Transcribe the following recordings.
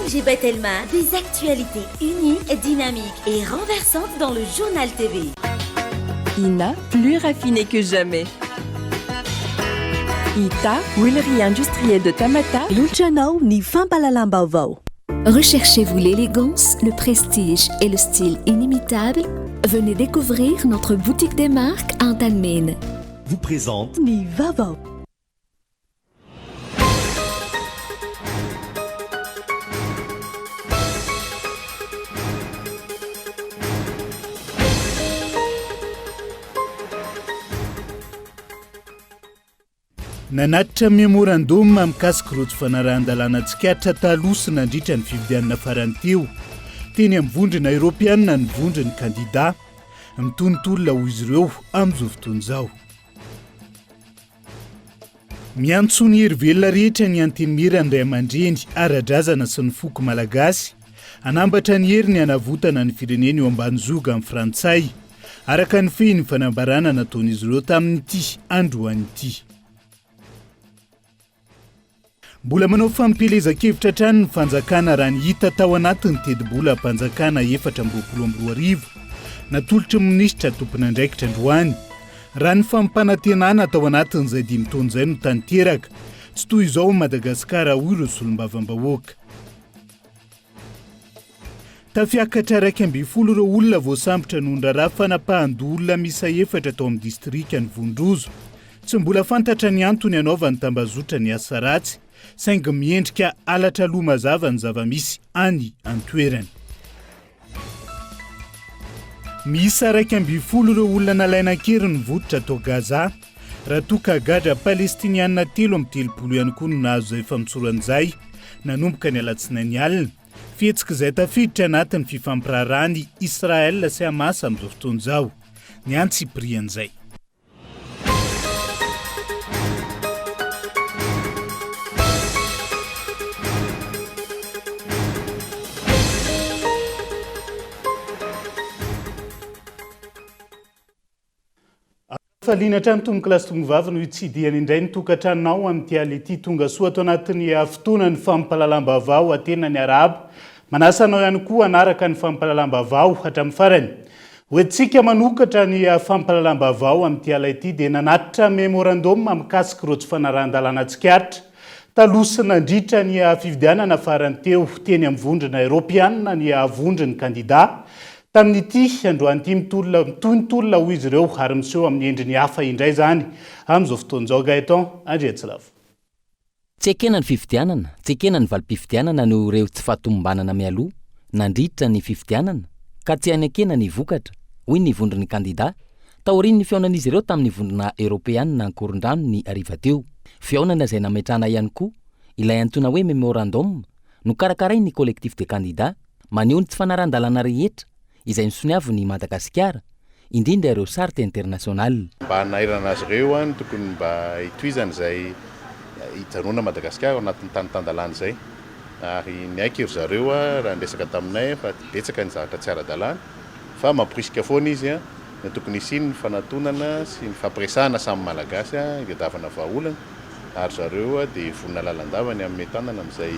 ONG Bethelma, des actualités uniques, dynamiques et renversantes dans le journal TV. INA, plus raffiné que jamais. ITA, huilerie industrielle de Tamata. Lulchanao ni fampalalam Vaovao. Recherchez-vous l'élégance, le prestige et le style inimitable? Venez découvrir notre boutique des marques en Talmine. Vous présente Ni Vaovao. Nanatitra memorandum mikasika rojo fanarahan-dalàna tsikaritra taloha sy nandritra ny fifidianana farany teo. Teny amin'ny vondrona Europiana ny vondrony kandida, mitonontolona ho izy ireo amin'izao fotoana izao. Miantso ny hery velona rehetra ny antenimera ny ray aman-dreny ara-drazana sy ny foko malagasy, anambatra ny hery ny hanavotana ny firenena eo ambany zoga amin'ny frantsay, araka ny fehiny fanambarana nataon'izy ireo tamin'ity androan'ity. Mbola manao fampelezan-kevitra hatrany ny fanjakana raha ny hita tao anatin'ny tedi-bola mpanjakana 422 natolotra minisitra tompon'andraikitra androany. Raha ny fampanantenana tao anatin'izay 5 taona izay no tanteraka, tsy toy izao Madagasikara hoy ireo solombavam-bahoaka. Tafiakatra 120 ireo olona voasambotra nondraraha fanapahan-dolona misa 4 tao amin'ny distrika ny Vondrozo. Tsy mbola fantatra ny antony anaovany tambazotra ny asa ratsy, saingy miendrika alatra loha mazava ny zava-misy any an-toerany. Miisa 120 ireo olona nalaina-kery ny vototra tao Gaza, raha toka gadra palestiniana 330 ihany koa no nahazo izay famotsoran'izay nanomboka ny alatsinainy alina, fihetsika izay tafiditra anatin'ny fifampirarahany Israel sy Hamas amin'izao fotoana izao. Ny antsiprian'izay. Faliana trano tomboka lasy tombovavy no itsidihany indray ny tokantranonao amin'ity ality tonga soa ato anatin'ny fotoana ny fampahalalam-baovao atena ny arabo. Manasanao ihany koa anaraka ny fampahalalam-baovao hatramin'ny farany. Hoentsika manokatra ny fampahalalam-baovao amin'ity ality dia nanatitra memorandum mikasika rojo fanarahan-dalàna tsikaritra. Taloha sy nandritra ny fifidianana farany teo teny amin'ny vondrona Europiana ny vondrony kandida. Tamin'ity androan'ity mitonontolona ho izy ireo ary miseho amin'ny endriny hafa indray zany amin'izao fotoana izao. Gaeton Andriatsilavo. Tsy ekena ny fifidianana, tsy ekena ny valim-pifidianana no ireo tsy fahatomombanana mialoha, nandritra ny fifidianana, ka tsy anekena ny vokatra, hoy ny vondrony kandida. Taoriny ny fiaonan'izy ireo tamin'ny vondrona Europeana ankoron-drano ny ariva teo. Fiaonana izay nametrana ihany koa ilay antona hoe memorandum no karakarainy ny collectif de candidats, maneho ny tsy fanarahan-dalàna rehetra izay misoniavy Madagasikara, indrindra ireo charte internationale. Mba nairana azy ireo ny tokony mba hitoizana izay hijanona Madagasikara anatin'ny tany-tan-dalàna izay. Ary ny aiky ry zareo raha ndresaka taminay fa betsaka ny zavatra tsy ara-dalàna, fa mamporisika foana izy ny tokony isiny ny fanatonana sy ny fampiresahana samy malagasy higadavana vahaolana, ary zareo dia vonona lalandavany amin'ny tanana amin'izay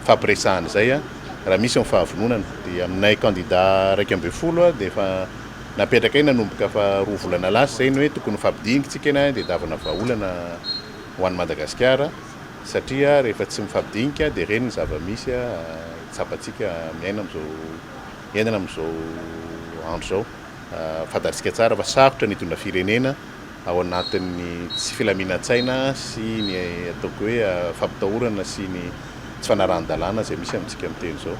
fampiresahana izay. Raha misy amin'ny fahavononana dia aminay kandida 120 dia efa napetraka eny nanomboka fa 2 volana lasa izay ny hoe tokony mifampidinitsika eny dia davana vahaolana ho an'ny Madagasikara, satria rehefa tsy mifampidinika dia ireny ny zava-misy tsapantsika miaina amin'izao andro izao. Fantatsika tsara fa sarotra ny hitondra firenena ao anatin'ny tsy filaminan-tsaina sy ny ataoko hoe fampitahorana sy ny tsy fanarahan-dalàna izay misy amintsika amin'ny teny izao.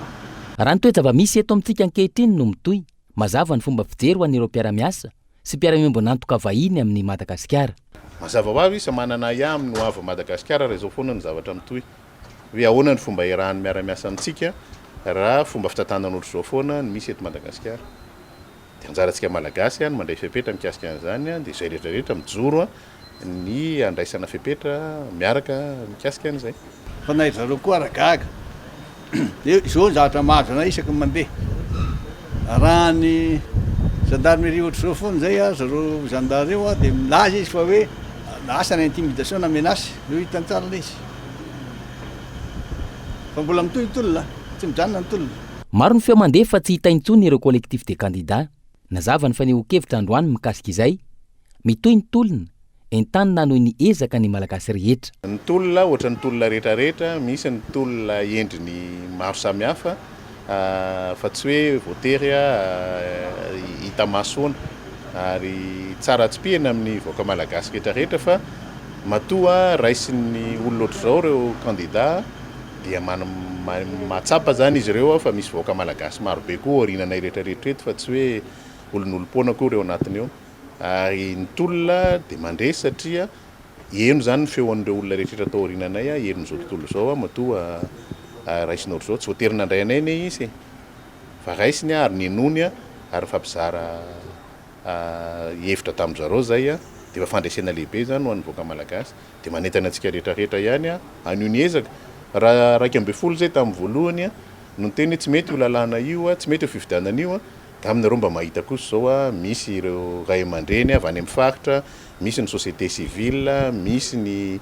Raha ny toe-java-misy eto amintsika ankehitriny no mitohy, mazava ny fomba fijery ho an'ireo mpiara-miasa sy mpiara-miombo nantoka vahiny amin'ny Madagasikara. Mazava ho avy izy manana ihamy no avy Madagasikara raha izao foana ny zavatra mitohy. Hoe ahoana ny fomba iarahan'ny miara-miasa amintsika raha fomba fitantanan'olo izao foana ny misy eto Madagasikara. Dia anjarantsika malagasy ny mandray fepetra mikasika an'izany dia izay rehetrarehetra mijoro ny andraisana fepetra miaraka mikasika an'izay. Fa na zareo koa aragaga. Izao ny zavatra mahazana isaky mandeha. Raha ny gendarmerie ohatr'izao foana izay zareo gendarme dia milaza izy fa hoe asa ny intimidation na menace no hitan'ny tsara ilay izy. Fa mbola mitohitolona tsy mijanona ny tolona. Maro ny feo mandeha fa tsy hita intsony ireo collectif de candidat. Nazava ny faneho-kevitra androany mikasika izay. Mitoy ny tolona, entanina noho ny ezaka ny malagasy rehetra. Ny tolona ohatra ny tolona rehetrarehetra, misy ny tolona endriny maro samihafa, fa tsy hoe voatery hita masoana ary tsara tsy pihana amin'ny vahoaka malagasy rehetrarehetra fa matoa raisin'ny olona ohatr'izao ireo candidat dia mahatsapa zany izy ireo fa misy vahoaka malagasy maro be koa orinanay rehetrarehetra eto fa tsy hoe olon'olom-poana koa ireo anatiny eo. Ary ny tolona dia mandresy satria eno zany ny feon'ireo olona rehetrarehetra tao orinanay eno zao tontolo zao matoa raisina ohatr'izao tsy voatery nandray anay ne izy fa raisiny ary nenony ary fampizara hevitra tamin'izareo zay dia efa fandresena lehibe zany ho an'ny vahoaka malagasy dia manentana antsika rehetrarehetra ihany anio ny ezaka raha 2.0 zay tamin'ny voalohany no teny tsy mety ho lalàna io tsy mety ho fifidianana io da aminareo mba mahita kosa zao misy ireo ray aman-dreny avy any amin'ny faritra, misy ny société civile, misy ny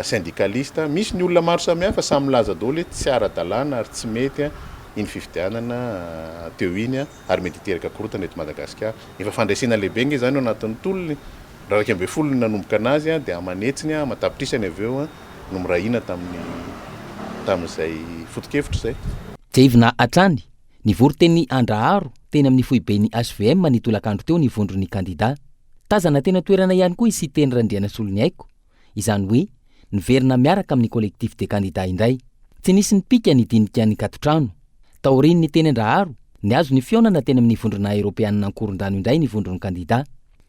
syndicaliste, misy ny olona maro samihafa samy milaza daholo hoe tsy ara-dalàna ary tsy mety iny fifidianana teo iny ary mety hiteraka korotana eto Madagasikara. Efa fandresena lehibe nge zany ao anatin'ny tolony raha 2.0 nanomboka anazy dia amanetsiny matapitrisany avy eo no mirahina tamin'izay foto-kevitra zay. Jevina hatrany nivory teny Andraharo teny amin'ny foibeny HVM ny tolakandro teo ny vondron'ny candidat. Tazana tena toerana ihany koa isy teny Randriana Solony Haiko, izany hoe niverina miaraka amin'ny collectif de candidat indray. Tsy nisy nipika ny dinika ny katotrano. Taoriny ny teny Andraharo, ny azo ny fionana teny amin'ny vondrona Europeanina Ankorondano indray ny vondron'ny candidat.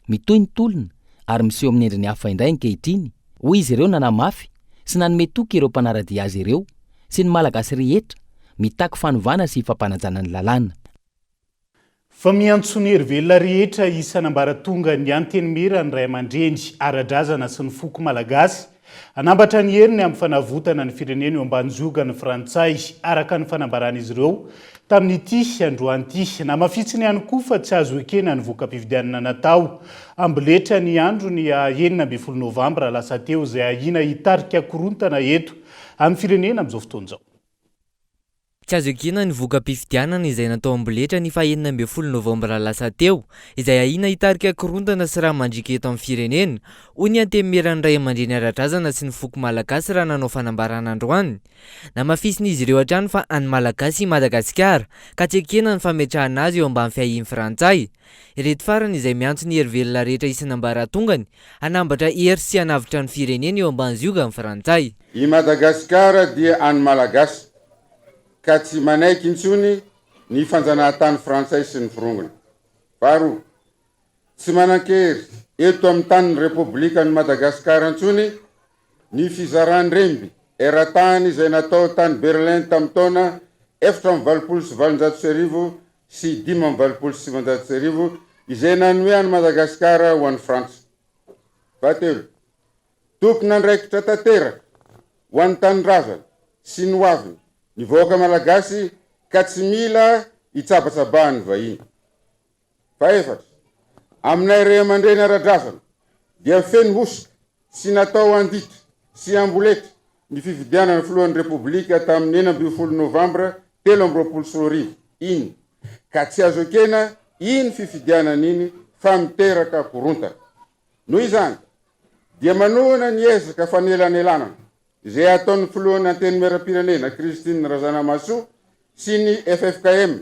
Mitoy ny tolona ary miseho amin'ny endriny hafa indray ankehitriny. Hoy izy ireo nanamafy sy nanome toky ireo mpanaradia azy ireo sy ny malagasy rehetra mitaky fanovana sy fampanajana ny lalàna. Fa miantsony hervelona rehetra isanambara tonga ny anteny mira ny ray aman-dreny ara-drazana sy ny foko malagasy anambatra ny heriny amin'ny fanavotana ny firenena eo ambany-zoga ny frantsay araka ny fanambaran'izy ireo tamin'ity androan'ity. Namafitsiny ihany koa fa tsy azo ekena ny voka-pifidianana natao amboletra ny andro ny 9 Novembre lasa teo izay ahina hitarika korontana eto amin'ny firenena amin'izao fotoan'izao. Tsy azo ekena ny voka-pifidianana izay natao amboletra ny 9 Novembre lasa teo izay ahina hitarika korontana sy raha mandrika eto amin'ny firenena. Hoy ny antemeran'ny ray aman-dreny ara-drazana sy ny foko malagasy raha nanao fanambarana androany. Namafisiny izy ireo hatrany fa any malagasy i Madagasikara ka tsy ekena ny fametrahana azy eo ambany fiahiny frantsay. Ireto farany izay miantso ny hervelona rehetra isanambaratongany anambatra hery sy hanavitra ny firenena eo ambany zioga ny frantsay. I Madagasikara dia any malagasy ka tsy manaiky intsony ny fanjanahantany frantsay sy ny firongona. Faharoa, tsy manan-kery eto amin'ny tanin'ny Repoblika ny Madagasikara intsony ny fizarany remby eran-tany izay natao tany Berlin tamin'ny taona 1929 sy 1929 izay nanome any Madagasikara ho an'ny Frantsa. Fahatelo, tokony andraikitra tanteraka ho an'ny tanindrazana sy ny hoaviny ny vahoaka malagasy ka tsy mila hitsabatsabahany vahiny. Faefatra, aminay ray aman-dreny ara-drazana dia feno hosika sy natao andita sy amboletra ny fifidianana filohan'ny Repoblika tamin'ny 9 Novembre 2024. Iny ka tsy azo ekena iny fifidianana iny fa miteraka korontana. Noho izany dia manohana ny ezaka fanelanelanana izay ataon'ny filohan'ny antenimieram-pirenena Christine Razanamaso sy ny FFKM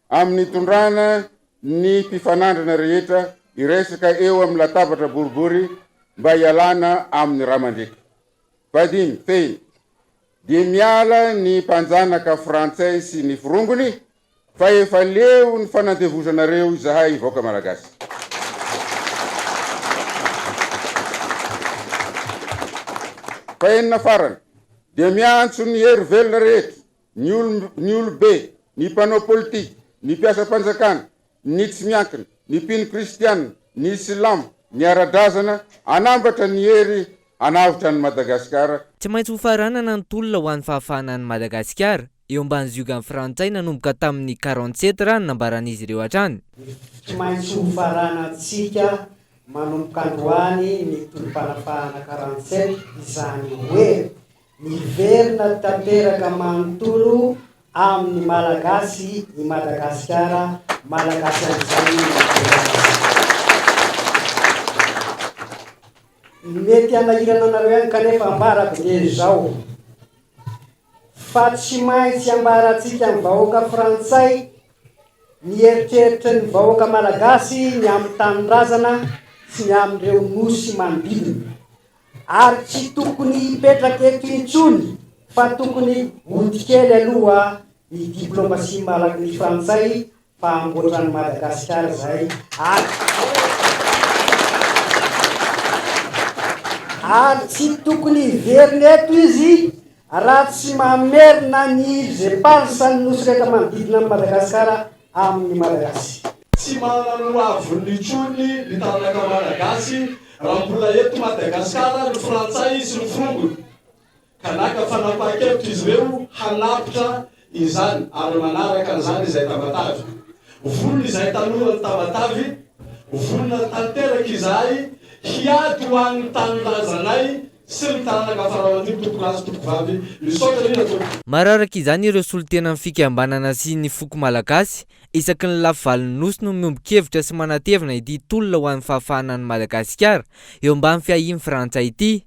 amin'ny tondrana ny mpifanandrana rehetra iresaka eo amin'ny latabatra boribory mba hialana amin'ny ramandreka. Fadimy, fehiny, dia miala ny mpanjanaka frantsay sy ny firongony fa efa leo ny fanandevozanareo izahay vahoaka malagasy. Fahenina farany, dia miantso ny hery velona rehetra, ny olobe, ny mpanao politika, ny mpiasa-panjakana, ny tsy miankina, ny mpino kristianina, ny silamo, ny ara-drazana, anambatra ny hery anavitra ny Madagasikara. Tsy maintsy ho faranana ny tolona ho an'ny fahafahana ny Madagasikara eo ambany zioga ny frantsay nanomboka tamin'ny 47 raha nambaran'izy ireo hatrany. Tsy maintsy ho faranantsika manomboka androany ny tolom-panafahana 47 izany hoe niverina tanteraka manontolo amin'ny malagasy ny Madagasikara malagasy an'izay mety anahirana anareo ihany kanefa ambarako dia zao fa tsy maintsy ambaratsika amin'ny vahoaka frantsay ny eritreritry ny vahoaka malagasy ny amin'ny tanindrazana sy ny amin'ireo nosy manodidina ary tsy tokony hipetraka eto intsony fa tokony hodikely aloha ny diplomasia malaky ny frantsay fa amboatrany Madagasikara zay ary tsy tokony hiveriny eto izy raha tsy mamerina ny zay parsany nosy reka manodidina amin'ny Madagasikara amin'ny Malagasy. Tsy manano avony intsony ny tanaka malagasy raha mbola eto Madagasikara ny frantsay sy ny frongony kanaka fanapaha-kevitra izy ireo hanapitra izany ary manaraka an'izany izay tabatavy vonona izay tanora ny tabatavy vonona tanteraka izay hiady ho an'ny tanindrazanay sy ny tananaka faraman'iny tomponazy tompovavy misaotra nina tompo. Mararaka izany ireo solotena amin'ny fikambanana sy ny foko malagasy isaky ny lafivalon'ny nosy no miombon-kevitra sy manatevina ity tolona ho an'ny fahafahana ny Madagasikara eo ambany fiahiny frantsay ity.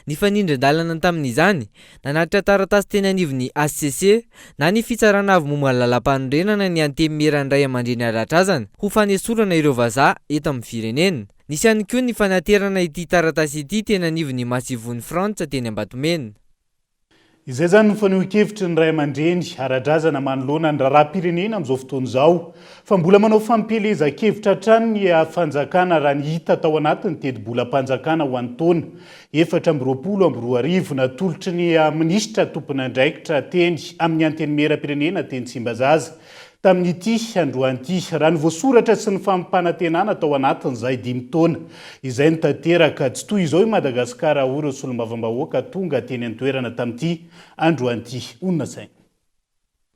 Ny fanindran-dalana tamin'izany nanatitra taratasy teny anivon'ny ACC na ny fitsarana avy momba ny lalam-panorenana ny antemeran'ny ray aman-dreny alatrazana ho fanesorana ireo vazaha eto amin'ny firenena. Nisy ihany koa ny fanaterana ity taratasy ity teny anivon'ny masivon'ny Frantsa teny Ambatomena. Izay zany ny faneho-kevitry ny ray aman-dreny ara-drazana manoloana ny raharaham-pirenena amin'izao fotoana izao fa mbola manao fampelezan-kevitra hatrany ny fanjakana raha ny hita tao anatiny teti-bolam-panjakana ho an'ny taona 2024 natolotry ny minisitra tompon'andraikitra teny amin'ny antenimera-pirenena teny Tsimbazaza tamin'ity androan'ity raha ny voasoratra sy ny fampanantenana tao anatiny izay 5 taona izay nitateraka tsy toy izao i Madagasikara ireo solombavambahoaka tonga teny an-toerana tamin'ity androan'ity onona saina.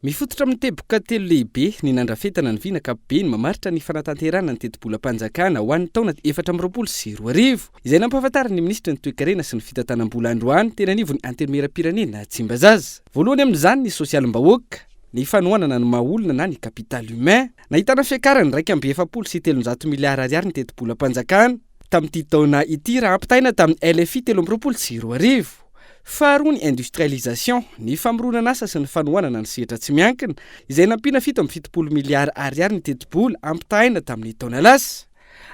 Mifototra amin'ny teboka telo lehibe ny nandrafetana ny vinakapobeny mamaritra ny fanatanterana ny teti-bolam-panjakana ho an'ny taona 2024 izay nampahafantarany ministra ny toe-karena sy ny fitantanam-bola androany teny anivon'ny antenimera-pirenena Tsimbazaza. Voalohany amin'izany ny sosialim-bahoaka, ny fanohanana ny maha-olona na ny capital humain, nahitana fiakarany 1.7 miliara ariary ny teti-bolam-panjakana tamin'ity taona ity raha ampitaina tamin'ny LFI 2024. Faharoa ny industrialisation, ny famoronana asa sy ny fanohanana ny sehatra tsy miankina izay nampiana 7.7 miliara ariary ny teti-bola ampitaina tamin'ny taona lasa.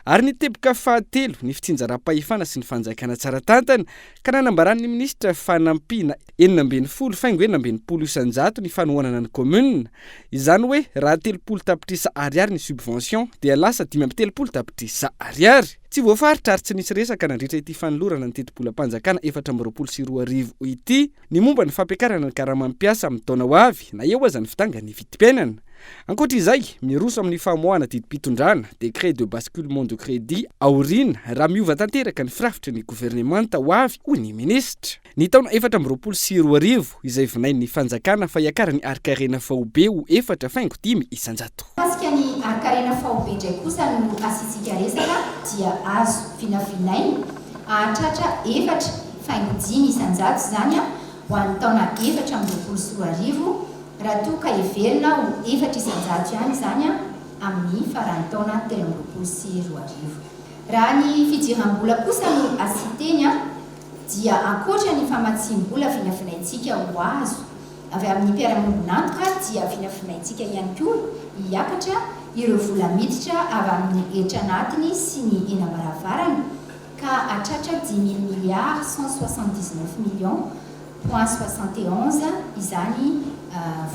Ary ny teboka fahatelo ny fitsinjaram-pahefana sy ny fanjakana tsara tantana ka nanambaran'ny ministra fanampiana 940 isanjato ny fanohanana ny commune. Izany hoe raha 30 tapitrisa ariary ny subvention dia lasa 530 tapitrisa ariary. Tsy voafaritra ary tsy nisy resaka nandritra ity fanolorana ny teti-bolam-panjakana 2024 ity ny momba ny fampiakarana ny karaha-mampiasa amin'ny taona ho avy na eo aza ny fitanga ny vitim-piainana. Ankoatr'izay, miroso amin'ny famoahana didi-pitondrana, décret de basculement de crédit aorina raha miova tanteraka ny firafitry ny gouvernemanta ho avy hoy ny ministra. Ny taona 2024 izay vinain'ny fanjakana fa hiakarany arkarena Vaovao ho 4.5 isanjato. Pasika ny arkarena Vaovao indray kosa no asitsika resaka dia azo vinavinaina ahatratra 4.5 isanjato zany ho an'ny taona 2024 raha toa ka heverina ho 4 isanjato ihany zany amin'ny faran'ny taona 2024. Raha ny fidiram-bola kosa no asiteny dia ankoatra ny famatsim-bola vinavinaintsika ho azo avy amin'ny mpiara-monina dia vinavinaintsika ihany koa hiakatra ireo vola miditra avy amin'ny hetra anatiny sy ny eny ambaravarana ka hatratra 10 milliards 179 millions point 71 izany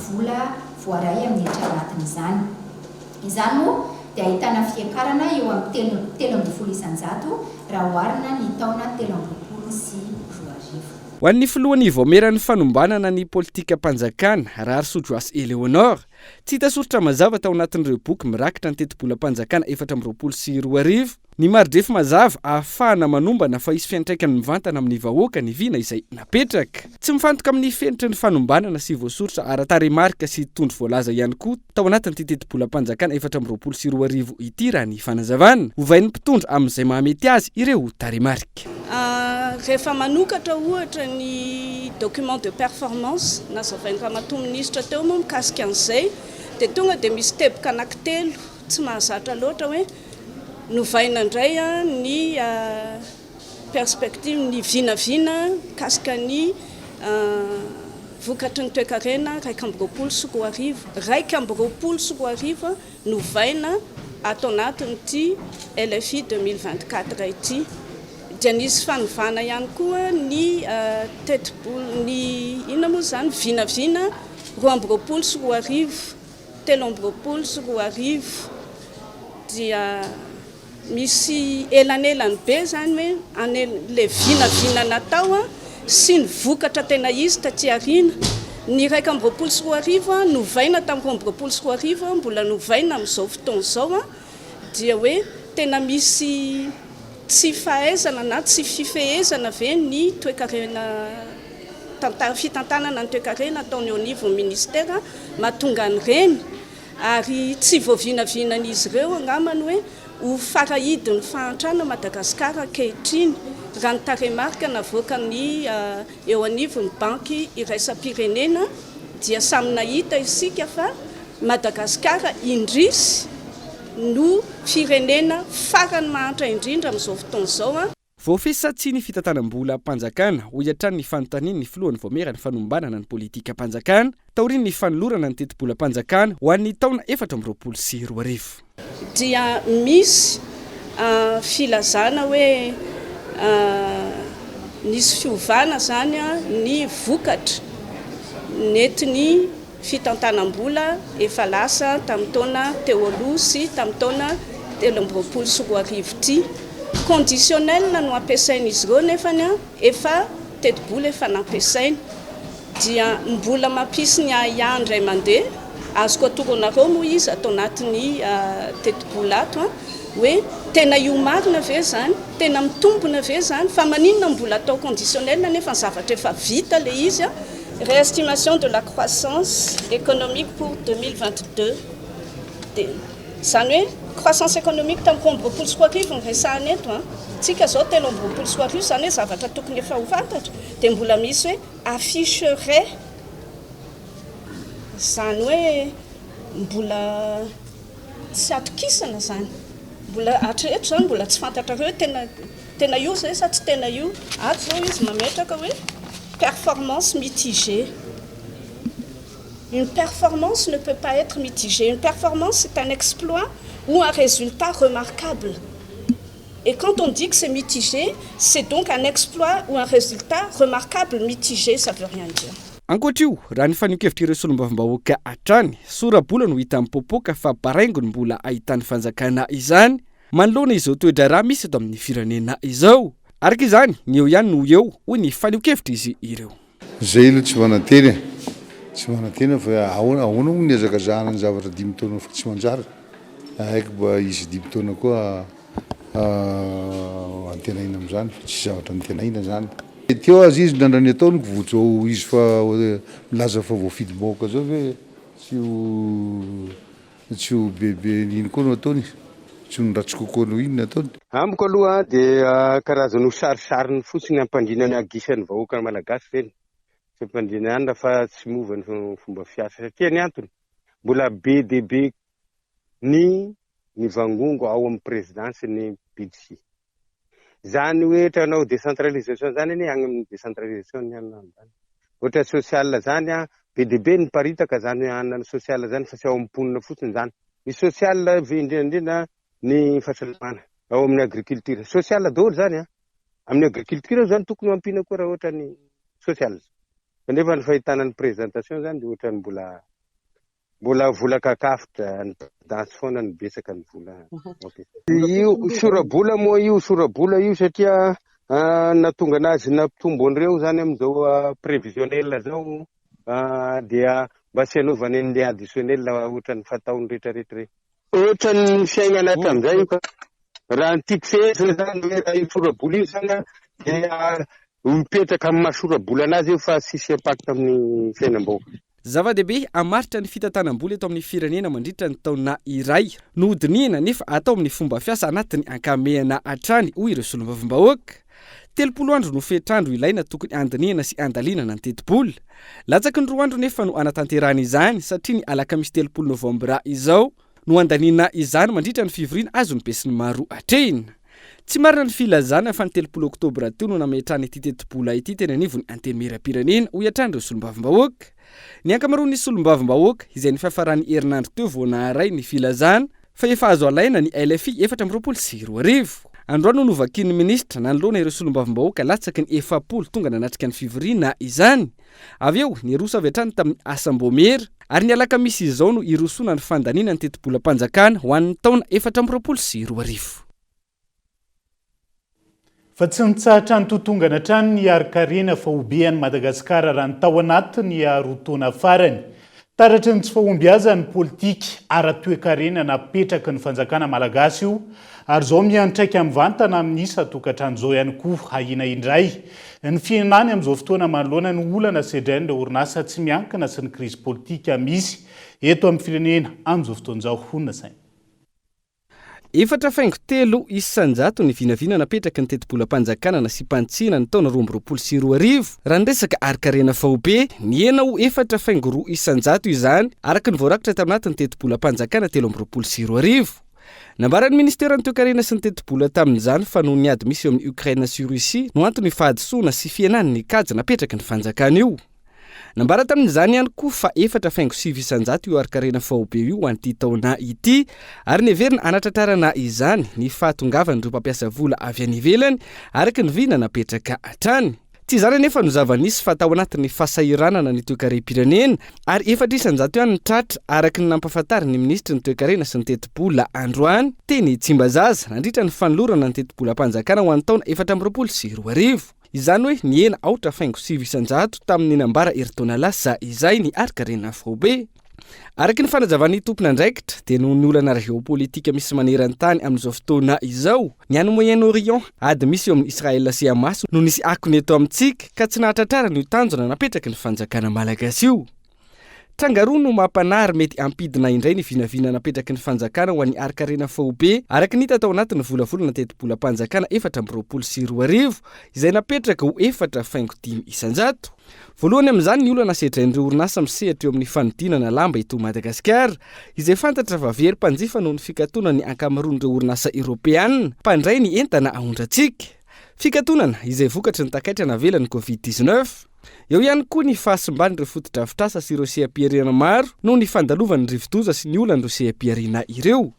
vola voaray amin'ny hetra anatiny izany. Izany moa dia ahitana fiakarana eo amin'ny 3.7 isanjato raha oharina ny taona 2024. Ho an'ny filohan'ny voameran'ny fanombanana ny politika panjakana raha Arsodroas Eleonora, tsy hita soratra mazava tao anatin'ireo boky mirakitra ny teti-bolam-panjakana 2024 ny maridrefy mazava ahafahana manombana fa hisy fiantraikany mivantana amin'ny vahoaka ny vina izay napetraka. Tsy mifantoka amin'ny fenitry ny fanombanana sy voasoratra ara-taremarika sy tondro voalaza ihany koa tao anatin'ity teti-bolam-panjakana 2024 ity raha ny fanazavana. Hovain'ny mpitondra amin'izay mahamety azy ireo taremarika. rehefa manokatra ohatra ny document de performance nazavain'ny ramatoa ministra teo moa mikasika an'izay dia tonga dia misy teboka anankitelo tsy mahazatra loatra hoe novaina indray ny perspective ny vinavina kasika ny vokatry ny toe-karena 220 novaina ato anatin'ity LFI 2024 ity dia nisy fanovana ihany koa ny tetebolo ny inona moa zany vinavina 220 320 dia misy elanelany be zany hoe le vinavina natao sy ny vokatra tena izy taty arina ny 220 novaina tamin'ny 220 mbola novaina amin'izao fotoana izao dia hoe tena misy tsy fahaizana na tsy fifehezana ve ny toe-karena fitantanana ny toe-karena ataony ao anivon'ny ministera mahatonga an'ireny ary tsy voavinavinan'izy ireo angambany hoe ho farahidin'ny fahantrana Madagasikara ankehitriny raha ny taremarika navoaka ny eo anivon'ny banky iraisam-pirenena dia samy nahita isika fa Madagasikara indrisy no firenena farany mahantra indrindra amin'izao fotoana izao voafesatsy ny fitantanam-bola mpanjakana ho iatrany ny fanontaniany ny filohan'ny voamera ny fanombanana ny politika mpanjakana taoriny ny fanolorana ny teti-bola mpanjakana ho an'ny taona 2024 dia misy filazana hoe nisy fiovana zany ny vokatra netiny fitantanam-bola efa lasa tamin'ny taona teo aloha sy tamin'ny taona 2024 ity conditionnel no ampiasain'izy ireo nefany efa teti-bola efa nampiasaina dia mbola mampisy ny ahiandray mandeha azoko atoronareo moa izy atao anatin'ny teti-bola ato hoe tena io marina ve zany tena mitombona ve zany fa maninona mbola atao conditionnel nefa ny zavatra efa vita le izy réestimation de la croissance économique pour 2022 zany hoe croissance économique tamin'ny 2024 ny resahana eto tsika zao 2024 zany hoe zavatra tokony efa ho fantatra dia mbola misy hoe afficherait zany hoe mbola tsy atokisana zany mbola atreto zany mbola tsy fantatra hoe tena io zay sa tsy tena io ato zao izy mametraka hoe performance mitigée. Une performance ne peut pas être mitigée. Une performance, c'est un exploit ou un résultat remarquable. Et quand on dit que c'est mitigé, c'est donc un exploit ou un résultat remarquable. Mitigé, ça veut rien dire. Ankoatrio, raha ny fanikevitry solombavam-bahoaka hatrany, sora-bola no hita mipopoka fa baraingony mbola ahitany fanjakana izany, manoloana izao toedra raha misy eto amin'ny firenena izao. Araka izany, ny eo ihany no eo hoy ny fanikevitra izy ireo. Zay ilo tsy manantena fa ahoana ny azakazahana ny zavatra 5 taona fa tsy manjary. Haiko mba izy 5 taona koa antenaina amin'izany fa tsy zavatra antenaina zany. Teo azy izy nandrany ataony votsao izy fa milaza fa voafidy-bahoaka zao ve tsy ho bebe ino koa no ataony tsy ho ratsy kokoa no inona ataony. Amiko aloha dia karazana sarisariny fotsiny ampandriana ny agisan'ny vahoaka malagasy reny. Tsy ampandriana ihany fa tsy mova ny fomba fiasa satria ny antony mbola be dia be ny vangongo ao amin'ny présidence ny budget. Zany hoe tranao décentralisation zany any agny amin'ny décentralisation ny anona zany. Ohatra social zany be dia be ny paritaka zany anana social zany fa tsy ao am-ponina fotsiny zany. Ny social indrindra ny fahasalamana ao amin'ny agriculture. Social daholo zany amin'ny agriculture zany tokony ampiana koa raha ohatra ny social. Kanefa ny fahitana ny présentation zany dia ohatra ny mbola vola kakafitra ny présidence foana ny betsaka ny vola. Io sora-bola moa io sora-bola io satria natonga anazy nampitombo an'ireo zany amin'izao prévisionnel zao dia mba tsy hanaovany ny additionnel ohatra ny fataony rehetrarehetra. Ohatra ny fiainana hatramin'izay raha ny tiako fehezina zany hoe raha io sora-bola io zany dia mipetraka amin'ny mahasora-bola anazy io fa sisy impact amin'ny fiainam-bahoaka. Zava-dehibe hamaritra ny fitantanam-bola eto amin'ny firenena mandritra ny taona iray no hodinina nefa atao amin'ny fomba fiasa anatin'ny ankamehana hatrany hoy ireo solombavam-bahoaka 30 andro no fetrandro ilaina tokony andinihana sy andalinana ny tetibola. Latsaky ny 2 andro nefa no anatanterahana izany satria ny alakamisy 30 novambra izao no andanina izany mandritra ny fivoriana azo ny besin'ny maro atrehina. Tsy marina ny filazana fa ny 30 oktobra teo no nametrany ity tetibola ity teny anivony antenimieram-pirenena ho iatrandreo solombavim-bahoaka. Ny ankamaroan'ny solombavim-bahoaka izay ny fahafarany herinandro teo vao naharay ny filazana fa efa azo alaina ny LFI 424. Androany no novakian'ny ministra nanoloana ireo solombavim-bahoaka latsaky ny 70 tonga nanatrika ny fivoriana izany. Avy eo niroso avy hatrany tamin'ny asambomera ary ny alakamisy izao no irosona ny fandaniana ny tetibolam-panjakana ho an'ny taona 422. Fa tsy nitsahatra ny totongana hatrany ny arikarena fahobean'ny Madagasikara raha ny tao anatiny roataona farany. Taratra ny tsy fahomby aza ny politika ara-toekarena napetraky ny fanjakana malagasy io ary zao miantraika amin'ny vantana amin'ny isa tokantrano zao ihany koa ahina indray. Ny fihinany amin'izao fotoana manoloana ny olana sedrainy ireo orinasa tsy miankina sy ny krizy politika misy eto amin'ny firenena amin'izao fotoan'izao honina saina. 4.3 isanjato ny vinavina napetraky ny tetibolam-panjakana na simpantsina ny taona 2022 raha ny resaka arikarena fahobe ny ena ho 4.2 isanjato izany araka ny voarakitra taminatin'ny tetibolam-panjakana 2022. Nambaran'ny ministeran'ny toekarena sy ny tetibola tamin'izany fa noho ny ady misy eo amin'ny Ukraine sy Russia no antony fahadisoana sy fienany ny kajy napetraky ny fanjakana io. Nambara tamin'izany ihany koa fa 4.7 isanjato io arikarena fahobe io an'ity taona ity ary neverina anatratrarana izany ny fahatongavan'ireo mpampiasa vola avy any ivelany araka ny vina napetraka hatrany. Tsy izany anefa no zava-nisy fa tao anatin'ny fahasahiranana ny toekare-pirenena ary 4 isanjato ihany ny tratra araka ny nampafatary ny ministra ny toekarena sy ny tetibola androany teny Tsimbazaza nandritra ny fanolorana ny tetibolam-panjakana ho an'ny taona 2022. Izany hoe ny ena 4.7 isanjato tamin'ny nambara eritaona lasa izay ny arikarena fahobe. Araka ny fanajavan'ny tompona andraikitra dia noho ny olana geopolitika misy maneran-tany amin'izao fotoana izao ny any Moyen-Orient ady misy eo amin'ny Israel sy Hamas no nisy akony eto amintsika ka tsy nahatratrara ny tanjona napetraky ny fanjakana malagasy io. Trangaroa no mampanary mety ampidina indray ny vinavina napetraky ny fanjakana ho an'ny arikarena fahobe araka ny hita tao anatin'ny volavolana tetibolam-panjakana 422 izay napetraka ho 4.5 isanjato. Voalohany amin'izany ny olana sedrain'ireo orinasa misehatra eo amin'ny fanodinana lamba eto Madagasikara izay fantatra fa very mpanjifa noho ny fikatonany ankamaroan'ireo orinasa Europeana mpandray ny entana ahondratsika. Fikatonana izay vokatry ny takaitra navelan'ny COVID-19. Eo ihany koa ny fahasimban'ireo fotodrafitrasa sy ireo seha-piarina maro noho ny fandalovan'ny rivodoza sy ny olan'ireo seha-piarina ireo.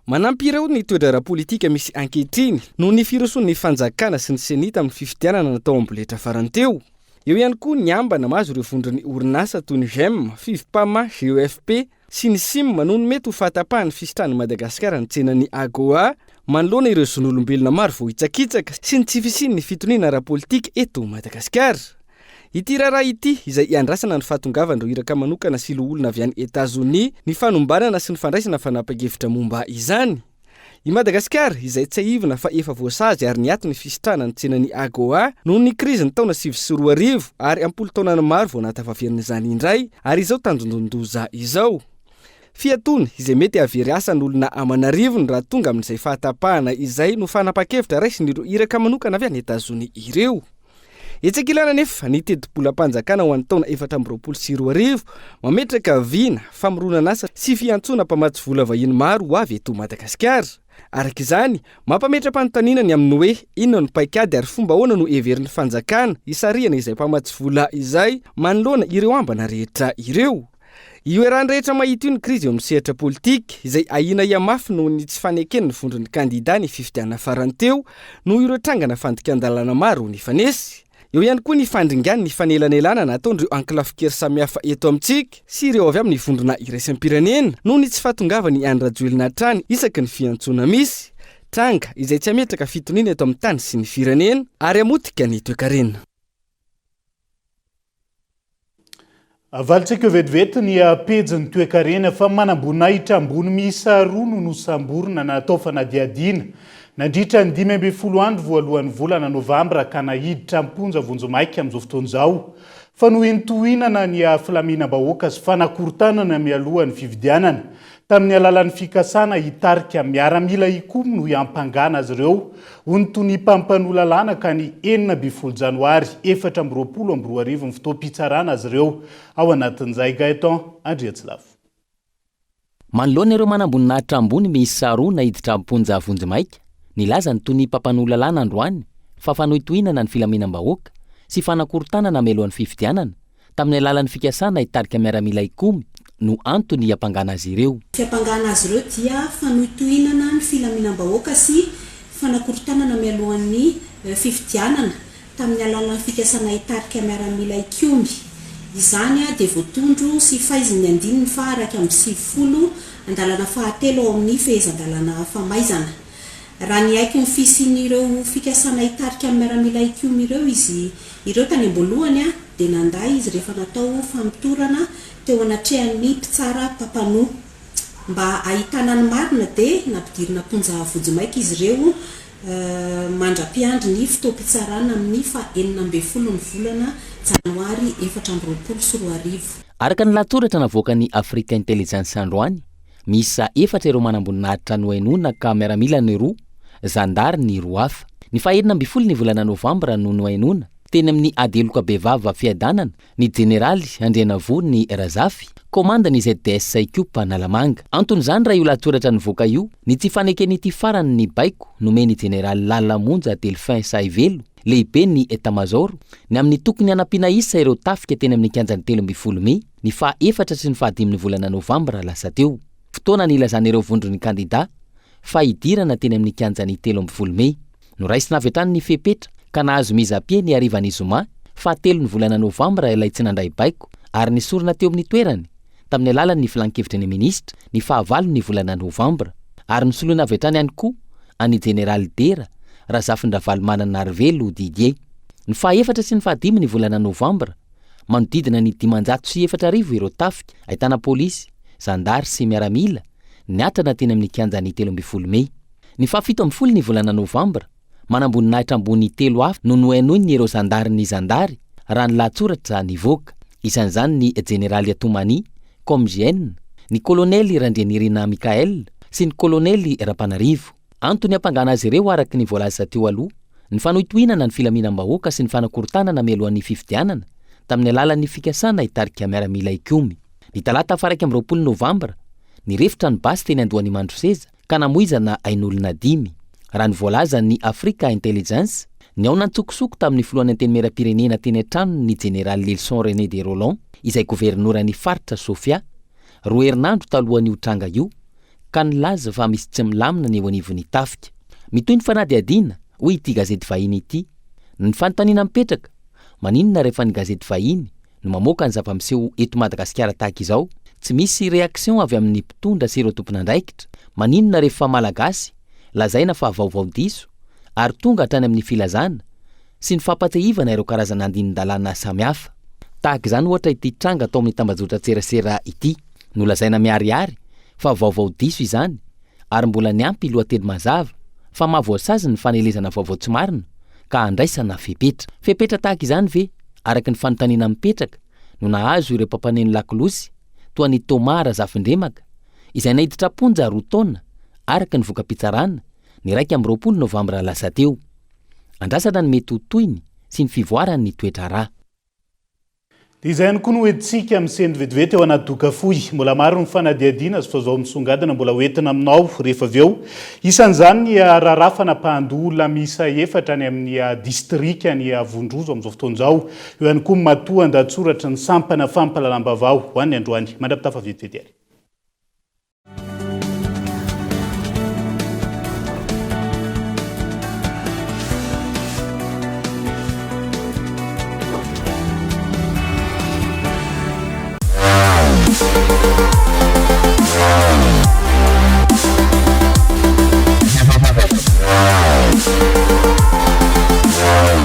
Manampy ireo ny toedrara politika misy ankehitriny noho ny firoson'ny fanjakana sy ny senita amin'ny fifidianana natao amboletra faranteo. Eo ihany koa ny ambana mahazo ireo vondron'ny orinasa toy ny GEM, FIFPAMA, GEFP sy ny SIM noho ny mety ho fahatapahan'ny fisitrany Madagasikara ny tsenan'ny AGOA manoloana ireo zon'olombelona maro vao hitsakitsaka sy ny tsy fisian'ny fitoniana ara-politika eto Madagasikara. Ity raharaha ity izay iandrasana ny fahatongavan'ireo iraka manokana sy loholona avy any Etats-Unis ny fanombanana sy ny fandraisana fanapa-kevitra momba izany. I Madagasikara izay tsy aivina fa efa voasazy ary niato ny fisitrana ny tsenan'ny AGOA noho ny krizy ny taona 2020 ary 10 taona ny maro vao natavavian'izany indray ary izao tandondondoza izao. Fiatony izay mety avery asa n'olona amanarivony raha tonga amin'izay fahatapahana izay no fanapa-kevitra raisin'ireo iraka manokana avy any Etats-Unis ireo. Etsakilana nefa ny tetibolam-panjakana ho an'ny taona 422 mametraka vina famoronana asa sy fiantsona mpamatsy vola vahiny maro ho avy eto Madagasikara. Araka izany mampametra-panontaniana ny amin'ny hoe inona ny paikady ary fomba ahoana no everin'ny fanjakana isariana izay mpamatsy vola izay manoloana ireo ambana rehetra ireo. Ioerany rehetra mahita io ny krizy eo amin'ny sehatra politika izay ahina iamafy noho ny tsy fanekeny ny vondron'ny kandida ny fifidianana faranteo noho ireo trangana fandikan-dalana maro ny fanesy. Eo ihany koa ny fandringany ny fanelanelana nataon'ireo ankilafikery samihafa eto amintsika sy ireo avy amin'ny vondrona iraisam-pirenena noho ny tsy fahatongavany andrajoelina hatrany isaky ny fiantsona misy. Tranga izay tsy ametraka fitoniana eto amin'ny tany sy ny firenena ary amotika ny toekarena. Avalitsika vetivety ny pejin'ny toekarena fa manambonahitra ambony miisa roa no nosamborina natao fanadiadiana nandritra ny 12 andro voalohan'ny volana novambra ka nahiditra mponja vonjomaika amin'izao fotoana izao fa noho intohinana ny filaminam-bahoaka sy fanakorontanana mialohan'ny fividianana tamin'ny alalan'ny fikasana hitarika miaramila ikomy no iampangana azy ireo ontony mpampanolalana ka ny 9 janoary 2024 ny fotoam-pitsarana azy ireo ao anatin'izay Gaetan Andriatsilavo. Manoloana ireo manamboninahitra ambony miisa roa nahiditra mponja vonjomaika nilaza ny toy ny mpampanolalana androany fa fanohitohinana ny filaminam-bahoaka sy fanakorontanana mialohan'ny fifidianana tamin'ny alalan'ny fikasana hitarika miaramila ikomy no antony hiampangana azy ireo. Fiampangana azy ireo dia fanohitohinana ny filaminam-bahoaka sy fanakorontanana mialohan'ny fifidianana tamin'ny alalan'ny fikasana hitarika miaramila ikomy. Izany dia voatondro sy fahaiziny andininy faharaka amin'ny 70 andalana fahatelo ao amin'ny fehezan-dalana famaizana. Raha ny aiky ny fisin'ireo fikasana hitarika amin'ny miaramila ikomy ireo izy ireo tany ambolohany dia nanday izy rehefa natao famitorana teo anatrehan'ny mpitsara mpapanoa mba ahitana ny marina dia nampidirina mponja vonjomaika izy ireo mandra-piandry ny fotoam-pitsarana amin'ny 9 ny volana janoary 2024. Araka ny lahatsoratra navoaka ny Africa Intelligence androany, miisa 4 ireo manamboninahitra nohainona ka miaramila ny 2, zandary ny 2 hafa. Ny 12 ny volana novambra no nohainona teny amin'ny adeloka bevava fiadanana ny jeneraly Andrianavory ny Razafy, komanda ny ZDS Ikupa Nalamanga. Anton'izany raha io lahatsoratra nivoaka io, ny tsy faneken'ity farany ny baiko nomeny jeneraly Lalamonja Delphin Saivelo, lehibe ny etamazoro, ny amin'ny tokony anampiana isa ireo tafika teny amin'ny kianjany 13 Mey, ny 4 sy ny 5 ny volana novambra lasa teo. Fotoana nilazana ireo vondron'ny kandida fa hidirana teny amin'ny kianjany 13 Mey. Noraisina avy hatrany ny fepetra ka nahazo mizapie ny arivan'ny Zoma fa 3 ny volana novambra ilay tsy nandray baiko ary nisorona teo amin'ny toerany tamin'ny alalan'ny filan-kevitra ny ministra ny 9 ny volana novambra ary nisoloana avy hatrany ihany koa any jeneraly Dera Razafin-Dravalomanana Arvelo Didier. Ny 4 sy ny 5 ny volana novambra manodidina ny 504 ireo tafika ahitana polisy, zandary sy miaramila niatrana teny amin'ny kianjany 13 Mey. Ny 17 ny volana novambra manamboninahitra ambony 3 hafa no nohainoiny ireo zandary ny zandary raha ny lahatsoratra nivoaka. Isan'izany ny jeneraly Atomani Komgien, ny kolonely Randrianirina Mikael sy ny kolonely Rapanarivo. Antony hampangana azy ireo araka ny voalaza teo aloha ny fanohitohinana ny filaminam-bahoaka sy ny fanakorontanana mialohan'ny fifidianana tamin'ny alalan'ny fikasana hitarika miaramila ikomy. Ny talata 20 novambra nirefitra ny basy teny Andohany Mandroseza ka namoizana ain'olona 5. Raha ny voalaza ny Africa Intelligence, ny ao nantsokosoko tamin'ny filohan'ny teny meram-pirenena teny an-trano ny jeneraly Lelson René de Roland izay governoran'ny faritra Sofia 2 herinandro talohan'ny otranga io ka nilaza fa misy tsy milamina ny eo anivon'ny tafika. Mitoy ny fanady adina hoy ity gazety vahiny ity, ny fanontaniana mipetraka maninona rehefa ny gazety vahiny no mamoaka ny zava-miseho eto Madagasikara tahaka izao tsy misy reaction avy amin'ny mpitondra sy ireo tompon'andraikitra. Maninona rehefa malagasy lazaina fa vaovao diso ary tonga hatrany amin'ny filazana sy ny fampatehivana ireo karazana andinin-dalàna samihafa. Tahaka izany ohatra ity tranga atao amin'ny tambazotra tserasera ity no lazaina miariary fa vaovao diso izany ary mbola niampy lohateny mazava fa mahavoasazy ny fanelezana vaovao tsy marina ka andraisana fepetra tahaka izany ve araka ny fanontaniana mipetraka no nahazo ireo mpampaneny lakilosy toa ny Thomas Razafindremaka izay nahiditra ponja 2 taona araka ny voka-pitsarana ny 20 novambra lasa teo. Andrasana ny mety hotoiny sy ny fivoarany ny toetra rà. Izay ihany koa no hoentintsika amin'ny seny vetivety ao anaty doka fohy. Mbola maro ny fanadiadina sy fazao misongadina mbola hoentina aminao rehefa avy eo. Isan'izany ny rarafana mpahandolo miisa 4 any amin'ny distrika ny Vondrozo amin'izao fotoana izao. Eo ihany koa matoa an-dahatsoratra ny sampana fampalalam-baovao ho an'ny androany. Mandrapitafa vetivety ary.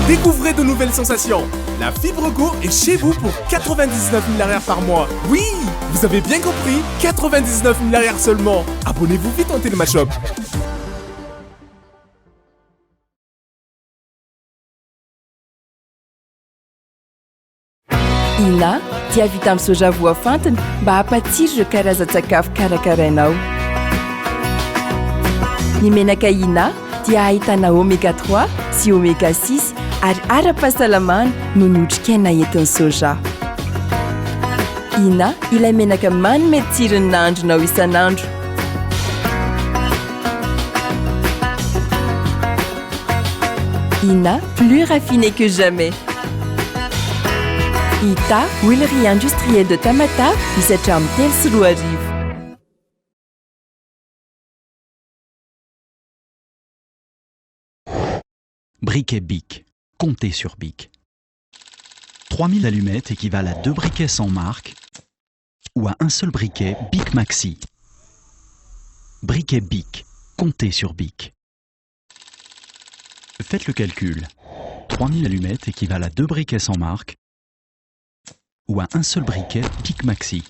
Découvrez de nouvelles sensations. La Fibre Go est chez vous pour 99 000 par mois. Oui, vous avez bien compris, 99 000 seulement. Abonnez-vous vite en Télémashop. ina dia vita amin'ny soja voafantina mba hampatsiro ireo karazan-tsakafo karakarainao. Ny menaka ina dia ahitana oméga 3 sy oméga 6 ary ara-pahasalamana no ny otrikaina entin'ny soja. Ina ilay menaka manome tsirony nahandronao isan'andro. Ina, plus raffiné que jamais. Ita, huilerie industrielle de Tamatave, misy hatramin'ny 3 sy 4 arivo. Briquet Bic. Comptez sur Bic. 3000 allumettes équivalent à 2 briquets sans marque ou à un seul briquet Bic Maxi. Briquet Bic. Comptez sur Bic. Faites le calcul. 3000 allumettes équivalent à 2 briquets sans marque ou à un seul briquet Bic Maxi.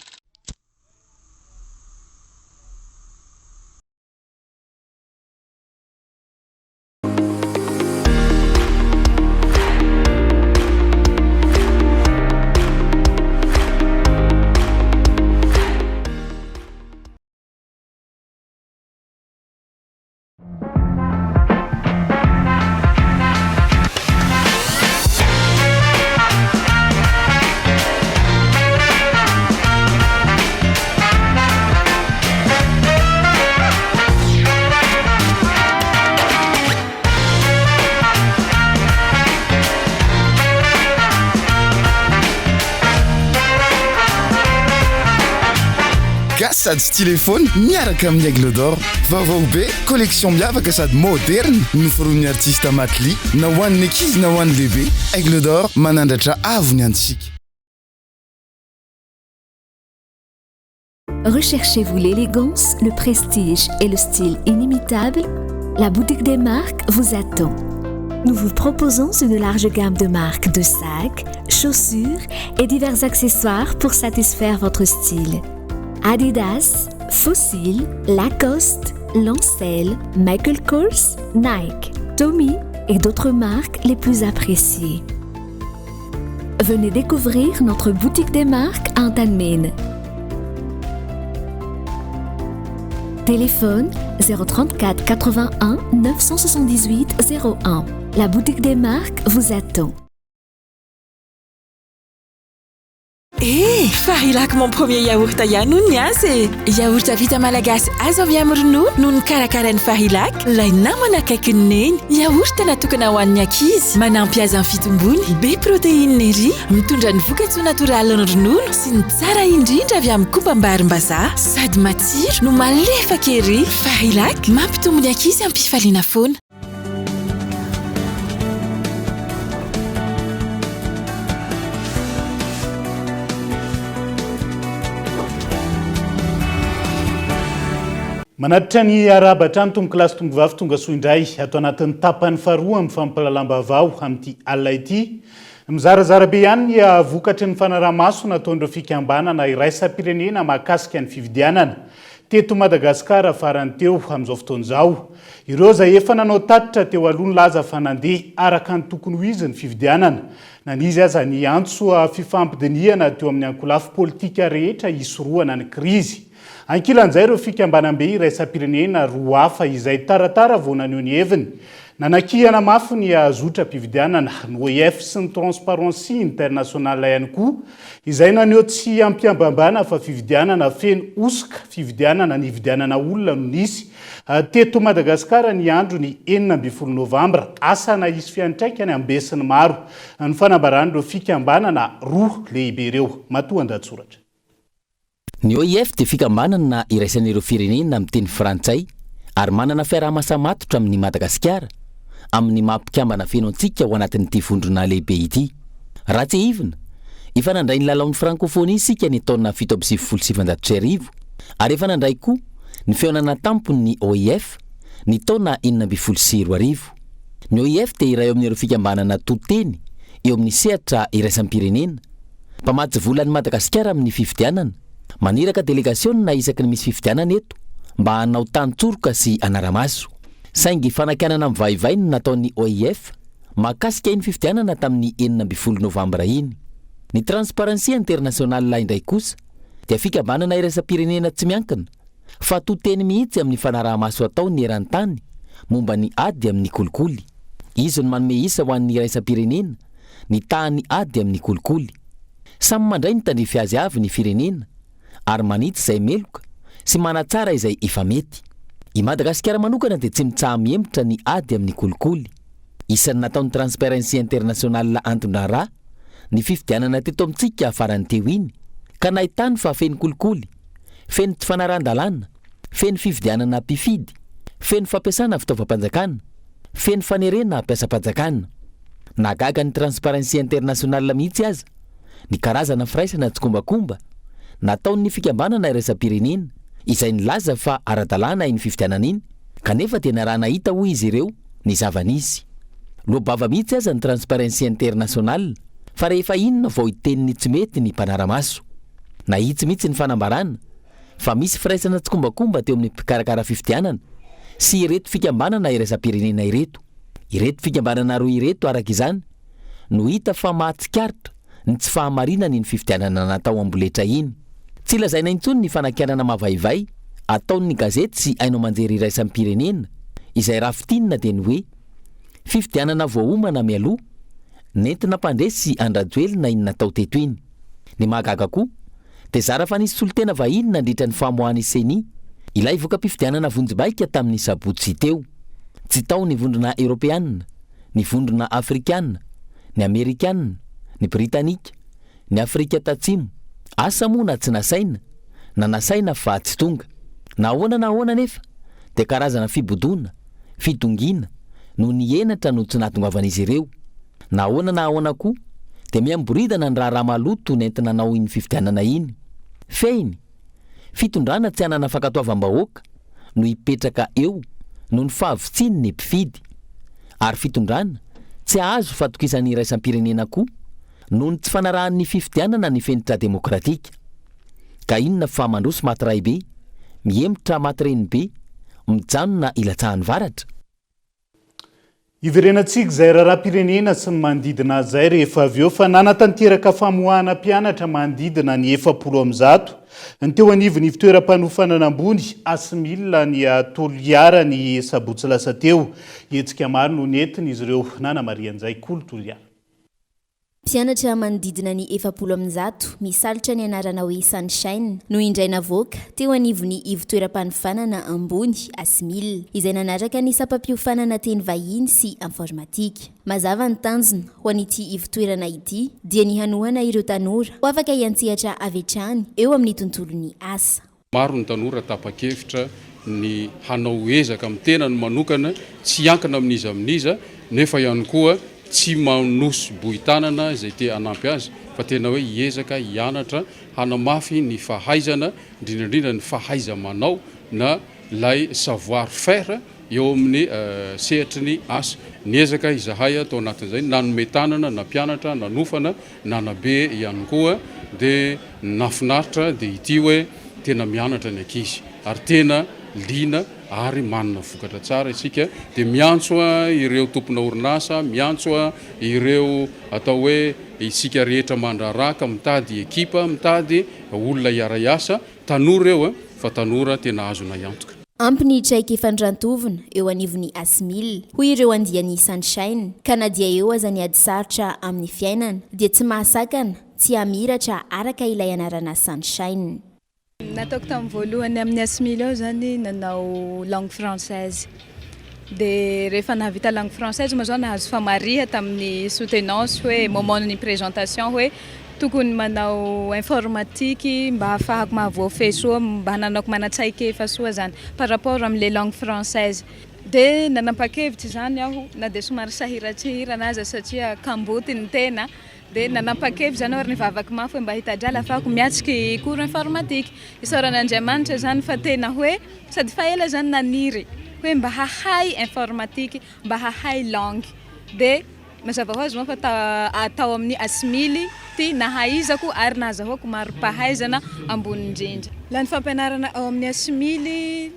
Sady sy téléphone miaraka amin'ny Aigle d'Or. Vaovao be collection miavaka sady moderne noforon'ny artiste Matli na ho an'ny ankizy na ho an'ny lehibe. Aigle d'Or manandratra avo ny antsika. Recherchez-vous l'élégance, le prestige et le style inimitable? La boutique des marques vous attend. Nous vous proposons une large gamme de marques de sacs, chaussures et divers accessoires pour satisfaire votre style. Adidas, Fossil, Lacoste, Lancel, Michael Kors, Nike, Tommy et d'autres marques les plus appréciées. Venez découvrir notre boutique des marques à Antanmen. Téléphone 034 81 978 01. La boutique des marques vous attend. Fahilako mon premier yaourt ihany hono ny azy yaourt vita malagasy azo avy amin'ny ronono no nikarakarain'ny Fahilako ilay namana akaikin'ny neny yaourt natokana ho an'ny ankizy manampy azy amin'ny fitombony be protéine ery mitondra ny vokatsoa natoraly ny ronono sy ny tsara indrindra avy amin'ny kombam-barim-bazaha sady matsiro no malefaka ery Fahilako mampitombo ny ankizy amin'ny mpifaliana foana. Manatitra ny arabatra ny tombo kilasy tombo vavy tonga soa indray atao anatin'ny tapany faharoa amin'ny fampalalam-baovao amin'ity alina ity. Mizarazara be ihany ny vokatry ny fanaramaso nataon'ireo fikambanana iraisam-pirenena mahakasika ny fividianana teto Madagasikara farany teo amin'izao fotoan'izao. Ireo izay efa nanao tatitra teo aloha ny laza fa nandeha araka ny tokony ho izy ny fividianana. Nanizy aza ny antso fifampidiniana teo amin'ny ankolafo politika rehetra hisorohana ny krizy. Ankilan'izay ireo fikambanam-be iraisam-pirenena roa hafa izay taratara vao naneho ny heviny. Nanakihana mafy ny zotra-pividianana ny OIF sy ny Transparency Internationale ihany koa izay naneho tsy ampiambambana fa fividianana feno osika fividianana ny vidianana olona no nisy teto Madagasikara ny andro ny 12 Novembre asa isy fiantraikany ambesiny maro ny fanambaran'ireo fikambanana roa lehibe ireo. Matoa andatsoratra. Ny OIF dia fikambanana iraisan'ireo firenena amin'ny teny frantsay ary manana fiaraha-masamatotra amin'ny Madagasikara amin'ny mampikambana feno antsika ho anatin'ity vondrona lehibe ity. Raha tsy hivina, efa nandray ny lalaon'ny frankofônia isika ny taona 1777 ary efa nandray koa ny feonana tampony ny OIF ny taona 1912. Ny OIF dia iray eo amin'ireo fikambanana toteny eo amin'ny sehatra iraisam-pirenena mpamatsy volan'ny Madagasikara amin'ny fividianana. Maniraka delegaciona isaky ny misy fividianana eto mba hanao tantsorika sy anaramaso. Saingy fanakanana mivaivay no nataon'ny OIF mahakasika iny fividianana tamin'ny 12 Novambra iny. Ny transparency international indray kosa dia fikambanana iraisam-pirenena tsy miankina fa toteny mihitsy amin'ny fanaraha-maso ataony eran-tany momba ny ady amin'ny kolikoly. Izy no manome isa ho an'ny iraisam-pirenena ny tahany ady amin'ny kolikoly. Samy mandray ny tandrify azy avy ny firenena ary manitsy izay meloka sy manatsara izay efa mety. I Madagasikara manokana dia tsy mitsaha mihembotra ny ady amin'ny kolikoly. Isan'ny nataon'ny Transparency International antondra rà ny fifidianana teto amintsika farany teo iny ka nahitany fa feno kolikoly, feno tsy fanaran-dalàna, feno fifidianana mpifidy, feno fampiasana fitaovam-panjakana, feno fanerena ampiasam-panjakana. Nagaga ny Transparency International mihitsy aza ny karazana firaisana tsy kombakomba nataon'ny fikambanana iraisam-pirenena izay nilaza fa ara-dalàna iny fifidianana iny kanefa tena raha nahita hoy izy ireo ny zava-nisy. Loabava mihitsy aza ny Transparency International fa rehefa inona vao iteniny tsy mety ny mpanara-maso. Nahitsy mihitsy ny fanambarana fa misy firaisana tsy kombakomba teo amin'ny mpikarakara fifidianana sy ireto fikambanana iraisam-pirenena ireto. Ireto fikambanana roa ireto araka izany no hita fa mahatsikaritra ny tsy fahamarinany ny fifidianana natao amboletra iny. Tsy lazaina intsony ny fanakianana mavaivay ataon'ny gazety sy haino manjery iraisam-pirenena izay rafitinina dia ny hoe fifidianana voaomana mialoha nentina mpandresy andrajoelina iny natao teto iny. Ny mahagaga koa dia zara fa nisy solotena vahiny nandritra ny famoahany seni ilay voka-pifidianana vonjy-baika tamin'ny sabotsy teo. Tsy tao ny vondrona Europeanina, ny vondrona Afrikanina, ny Amerikanina, ny Britanika, ny Afrika Tatsimo. Asa moa na tsy nasaina, na nasaina fa tsy tonga. Na ahoana nefa dia karazana fibodona, fitongina no nienatra no tsy nahatongavana ireo. Na ahoana koa dia miamboridana ny raha maloto nentina nanao iny fifidianana iny. Feiny, fitondrana tsy hanana fankatoavam-bahoaka no hipetraka eo no ny fahavitsiny ny mpifidy. Ary fitondrana tsy azo fatokisan'ny iraisam-pirenena koa noho ny tsy fanarahan'ny fifidianana ny fenitra demokratika. Ka inona fa mandroso maty ray be, mihemotra maty reny be, mijanona ilatsahany varatra. Iverenantsika izay raharaham-pirenena sy ny manodidina izay rehefa avy eo fa nanatanteraka famoahana mpianatra manodidina ny 700 ny teo anivon'ny fitoeram-panofanana ambony asimila ny Toliara ny sabotsy lasa teo. Hetsika maro no nentina izy ireo. Nana Marianjay Kolo Toliara. Mpianatra manodidina ny 700 misalotra ny anarana hoe Sunshine no indray navoaka teo anivon'ny ivitoeram-panofanana ambony asimila izay nanaraka ny sapam-piofanana teny vahiny sy informatika. Mazava ny tanjona ho an'ity ivitoerana ity dia ny hanohana ireo tanora ho afaka hiantsehatra avy hatrany eo amin'ny tontolon'ny asa. Maro ny tanora tapa-kevitra ny hanao ezaka amin'ny tenany manokana tsy hiankina amin'iza nefa ihany koa tsy manosy bohitanana izay te hanampy azy fa tena hoe hiezaka hianatra hanamafy ny fahaizana indrindrandrindra ny fahaiza manao na lay savoir faire eo amin'ny sehatry ny asa. Niezaka izahay atao anatin'izay nanome tanana na mpianatra nanofana nanabe ihany koa dia nafinaritra dia ity hoe tena mianatra ny ankizy ary tena lina ary manana vokatra tsara isika dia miantso ireo tompona orinasa, miantso ireo atao hoe isika rehetra mandraraka mitady ekipa, mitady olona iara-iasa, tanora eo fa tanora tena azona iantoka. Ampy traika ifandrantovina eo anivon'ny asimila hoy ireo andian'ny Sunshine ka na dia eo aza ny ady sarotra amin'ny fiainana dia tsy mahasakana tsy hamiratra araka ilay anarana Sunshine. Nataoko tamin'ny voalohany amin'ny asimila ao zany nanao langue française dia rehefa nahavita langue française moa zao nahazo famariha tamin'ny soutenance hoe moment-ny présentation hoe tokony manao informatique mba hafahako mahavoafehy soa mba hananako manatsaikefa soa zany par rapport amin'ilay langue française. Dia nanapa-kevitra zany aho na dia somary sahiratsihirana aza satria kamboty ny tena dia nanapa-kevitra zany ary nivavaka mafy hoe mba hitadrala afahako miatsiky cours informatique. Isaoran'Andriamanitra zany fa tena hoe sady fa ela zany naniry hoe mba hahay informatique, mba hahay langue. Dia mazava ho azy moa fa atao amin'ny asimily ty nahaizako ary nahazahoako maro-pahaizana ambony indrindra. Laha ny fampianarana ao amin'ny asimily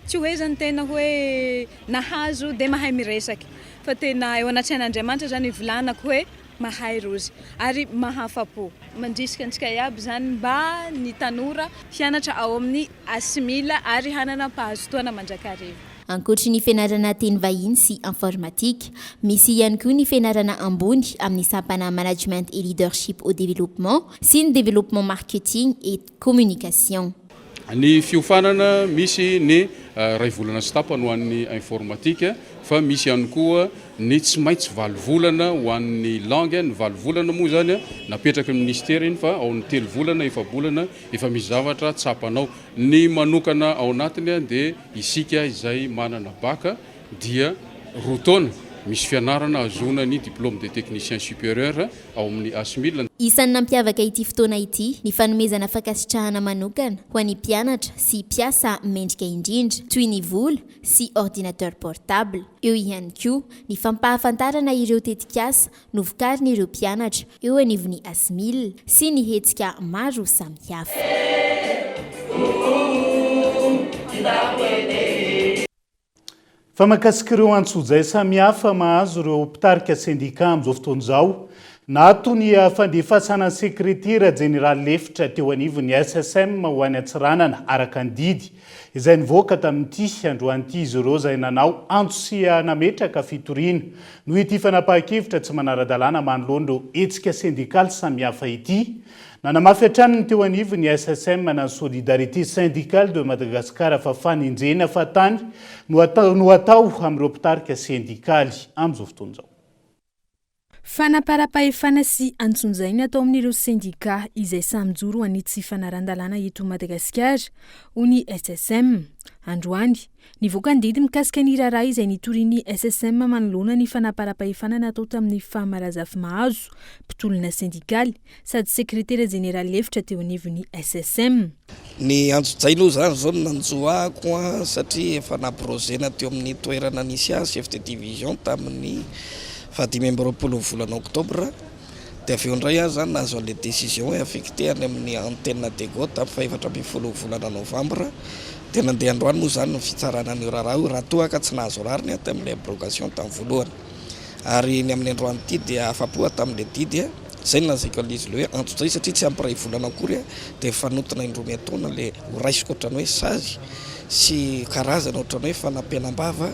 tsy hoe zany tena hoe nahazo dia mahay miresaky fa tena eo anaty sain'Andriamanitra zany ivolanako hoe mahay rozy ary mahafapo mandrisika antsika iaby zany mba ny tanora hianatra ao amin'ny asimila ary hanana mpahazotoana mandrakariva. Ankoatry ny fianarana teny vahiny sy informatique, misy ihany koa ny fianarana ambony amin'ny sampana management et leadership au développement sy ny développement marketing et communication. Ny fiofanana misy ny ray volana sy tapany ho an'ny informatique fa misy ihany koa ny tsy maintsy valovolana ho an'ny langue. Ny valovolana moa zany napetraka ny ministère iny fa ao ny 3 volana efa-bolana efa misy zavatra tsapanao. Ny manokana ao anatiny dia isika izay manana baka dia rotaona misy fianarana azona ny diplôme de technicien supérieur ao amin'ny asimila. Isan'ny nampiavaka ity fotoana ity ny fanomezana fakasitrahana manokana ho an'ny mpianatra sy mpiasa mendrika indrindra toy ny vola sy ordinateur portable. Eo ihany koa ny fampahafantarana ireo tetikasa novokarin'ireo mpianatra eo anivon'ny asimila sy ny hetsika maro samihafa. Fa mahakasika ireo antsoa samihafa mahazo ireo mpitarika sendika amin'izao fotoana izao, nato ny fandefasana sekretera jeneraly lefitra teo anivon'ny SSM ho any Antsiranana araka ny didy izay nivoaka tamin'ity androan'ity izy ireo izay nanao antso sy nametraka fitoriana noho ity fanapahan-kevitra tsy manara-dalàna manoloana hetsika sendikaly samihafa ity. Nanamafy hatrany teo anivon'ny SSM na solidarité syndicale de Madagascar fa faninjena fa tany no atao amin'ireo mpitarika sendikaly amin'izao fotoana izao. Fanaparam-pahefana sy antsonjaina atao amin'ireo sendika izay samy joro any tsy fanaran-dalàna eto Madagasikara ho ny SSM. Androany, nivoaka ny didy mikasika ny raharaha izay nitorian'ny SSM manoloana ny fanaparam-pahefana natao tamin'ny fahamarazafy mahazo mpitolona sendikaly sady sekretera jeneraly lefitra teo anivon'ny SSM. Ny antsojaina io zany zao nanjoako satria efa naprojena teo amin'ny toerana nisy azy chef de division tamin'ny 25 volana oktobra. Dia avy eo indray azy zany nahazo an'ilay décision hoe affecté any amin'ny antenne de Go tamin'ny 24 volana novembre. Dia nandeha androany moa zany ny fitsarana ny raha toa ka tsy nahazo rariny tamin'ilay abrogation tamin'ny voalohany. Ary ny amin'ny androany ity dia afapo tamin'ilay didy zay nazaiko an'izy hoe antsojay satria tsy ampiray volana akory dia fanotona indroa taona le raisiko ohatrany hoe sazy sy karazana ohatrany hoe fanampianam-bava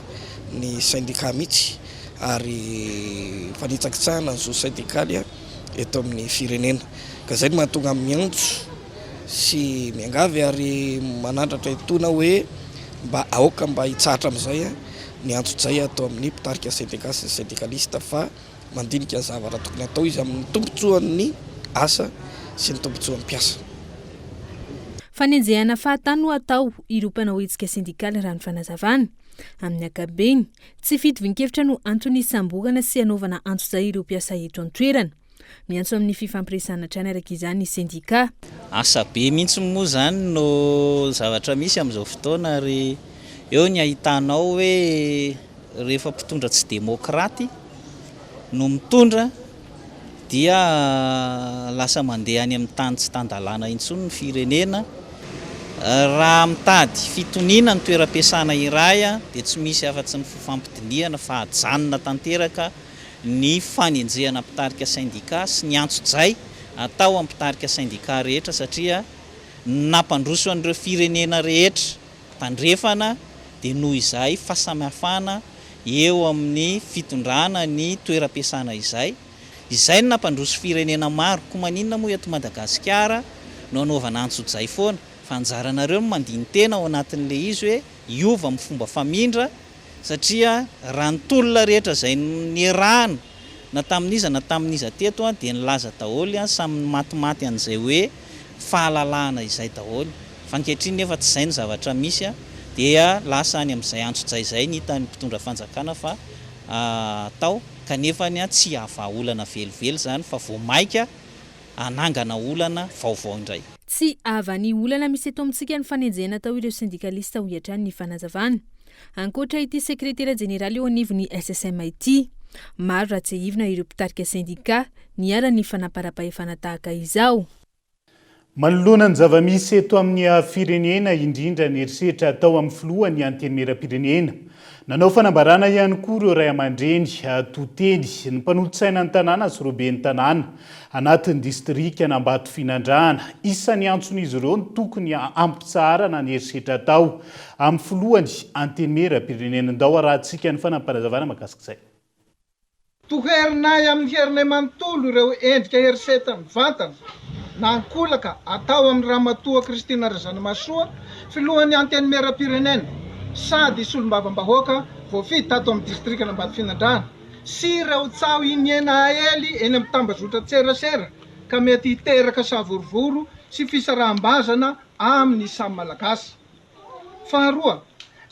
ny syndicat mihitsy ary fanitsakitsahana ny zo syndikaly eto amin'ny firenena. Ka zay no mahatonga miantso sy miangavy ary manandratra itona hoe mba aoka mba hitsahatra amin'izay ny antsojay atao amin'ny mpitarika sendika sy syndikalista fa mandinika zavatra tokony atao izy amin'ny tombotsoan'ny asa sy ny tombotsoan'ny mpiasa. Fanenjehana fahatany no atao ireo mpanao hetsika sendikaly raha ny fanazavana. Amin'ny ankabeny, tsy fitovian-kevitra no antony sambogana sy anaovana antsojay ireo mpiasa eto an-toerana. Miantso amin'ny fifampiresana trany araka izany ny sendika. Asa be mihitsy moa zany no zavatra misy amin'izao fotoana ary eo ny ahitanao hoe rehefa mpitondra tsy demokraty no mitondra dia lasa mandeha any amin'ny tany tsy tandalàna intsony ny firenena. Raha mitady fitoniana ny toeram-piasana iray dia tsy misy afa-tsy ny fifampidiniana fa hajanona tanteraka ny fanenjehana mpitarika sendika sy ny antsojay atao amin'ny mpitarika sendika rehetra satria nampandroso an'ireo firenena rehetra tandrefana dia noho izay fahasamihafana eo amin'ny fitondrana ny toeram-piasana izay no nampandroso firenena maro. Koa maninona moa eto Madagasikara no anaovana antsojay foana fa anjaranareo mandiny tena ao anatin'ilay izy hoe iova amin'ny fomba famindra satria raha ny tolona rehetra izay nirahana na tamin'iza teto dia nilaza daholo samy matimaty an'izay hoe fahalalahana izay daholo. Fa ankehitriny nefa tsy izay ny zavatra misy dia lasa any amin'izay antsojay izay ny hitan'ny mpitondra fanjakana fa atao kanefa tsy hava olana velively zany fa vao maika anangana olana vaovao indray. Tsy avany olana misy eto amintsika ny fanenjehana atao ireo syndikalista ho hiatrany ny fanazavana. Ankoatra ity sekretera jeneraly eo anivon'ny SSM ity, maro raha tsy hivina ireo mpitarika sendika niara-ny fanaparam-pahefana tahaka izao. Manoloana ny zava-misy eto amin'ny firenena indrindra ny eritreritra atao amin'ny filohan'ny antenimieram-pirenena nanao fanambarana ihany koa ireo ray aman-dreny toteny ny mpanolotsaina ny tanàna sy roben'ny tanàna anatin'ny distrika Anambato Finandrahana. Isan'ny antson'izy ireo ny tokony ampitsarana ny herisetra atao amin'ny filohany antenimera-pirenenandao arahantsika ny fanampanazavana makasik'izay. Toherinay amin'ny herinay manontolo ireo endrika herisetra mivantana na ankolaka atao amin'ny ramatoa Kristina Razanamasoa filohan'ny antenimera-pirenena sady solombavam-bahoaka voafity tato amin'ny distrika Anambato Finandrahana sy ireo tsao iniena ely eny amin'ny tambazotra tserasera ka mety hiteraka savorovoro sy fisaraham-bazana amin'ny samy malagasy. Faharoa,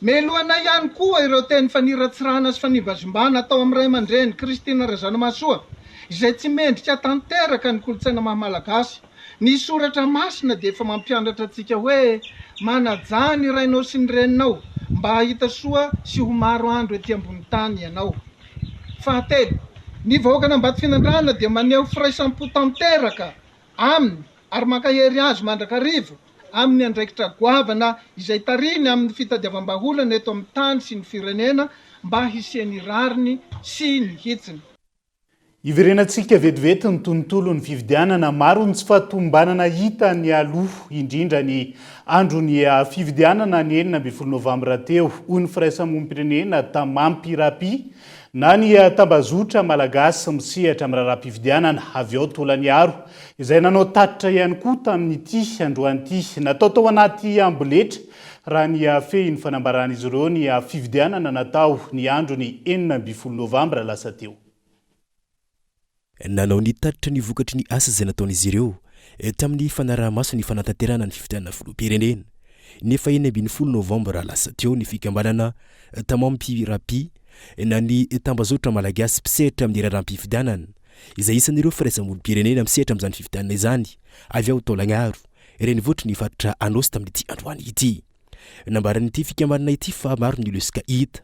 melohana ihany koa ireo teny faniratsirana sy fanibazimbana atao amin'ny ray aman-dreny Kristina Razanamasoa izay tsy mendrika tanteraka ny kolotsaina maha-malagasy. Ny soratra masina dia efa mampianatra antsika hoe manajany rainao sy ny reninao mba hahita soa sy ho maro andro etỳ ambony tany ianao. Fahatelo, ny vahoaka Anambato Finandrahana dia maneho firaisampo tanteraka aminy ary mankahery azy mandrakarivo amin'ny andraikitra goavana izay tariny amin'ny fitadiavam-baholana eto amin'ny tany sy ny firenena mba hisiany rariny sy ny hitsiny. Iverenantsika vetivety ny tontolo ny fividianana maro ny tsy fahatombanana hita ny aloha indrindra ny androny fividianana ny 9 Novembre teo hoy ny firaisamonim-pirenena Tamampirapi na ny tambazotra malagasy misehatra amin'ny raharaham-pividianana avy ao tolany aro izay nanao tatitra ihany koa tamin'ity androan'ity natao tao anaty amboletra raha ny fehiny fanambaran'izy ireo ny fividianana natao ny androny 9 Novembre lasa teo. Nanao ny tatitra ny vokatry ny asa izay nataon'izy ireo tamin'ny fanaraha-maso ny fanatanterana ny fividianana filoham-pirenena. Nefa 9 Novembre lasa teo ny fikambanana Tamampirapi na ny tambazotra malagasy mpisehatra amin'ny raharaham-pividianana izay isan'ireo firaisamonim-pirenena misehatra amin'izany fividianana izany avy ao taolagnaro ireny voatra ny faritra anosy tamin'ity androany ity. Nambaran'ity fikambanana ity fa maro ny lesika hita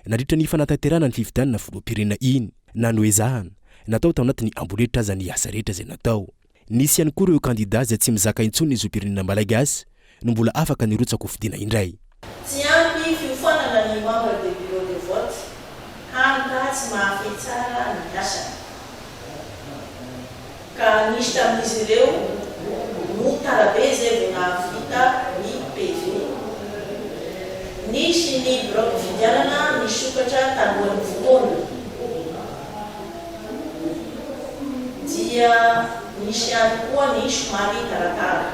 nandritra ny fanatanterana ny fividianana filoham-pirenena iny na noezahana natao tao anatin'ny amboletra aza ny asa rehetra izay natao. Nisy ihany koa ireo kandida izay tsy mizaka intsony ny zoam-pirenena malagasy no mbola afaka nirotsaka ho fidiana indray. Tsy ampy fiofanana ny membre de bureau de vote hanga tsy mahafy tsara ny asany. Ka nisy tamin'izy ireo no tarabe izay vao nahavita ny PV. Nisy ny bureau de fividianana nisokatra talohan'ny fotoana. Dia nisy ihany koa ny somary taratara.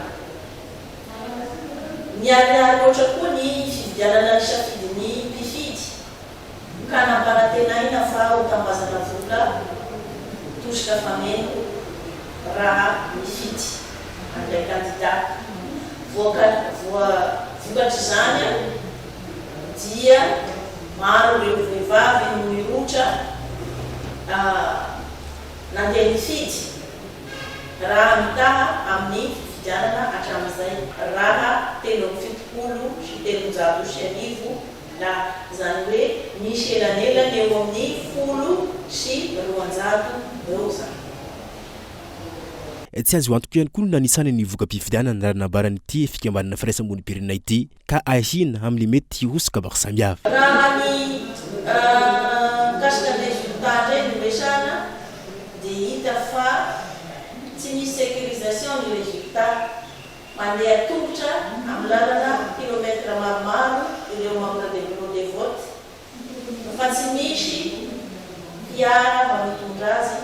Niarihary loatra koa ny fividianana ny safidin'ny mpifidy ka nampanatenaina fa ho tambazana vola tosika fameno raha mifidy andray kandida. Vokatra izany dia maro ireo vehivavy no mirotra nandeha nifidy raha mitaha amin'ny fividianana hatramin'izay raha 770 sy 390 na izany hoe nisy elanelany eo amin'ny 10 sy 200 eo zany. Tsy azo antoka ihany koa nanisany ny voka-pividianana raha nambaran'ity fikambanana firaisamonim-pirenena ity ka ahina amin'ny mety hosika maro samihafa. Raha ny kasika resultat ndray no resana dia hita fa tsy misy sécurisation ny résultat mandeha tongotra amin'ny lalana kilomètre maromaro ireo membre de bureau de vote fa tsy misy fiara mamitondra azy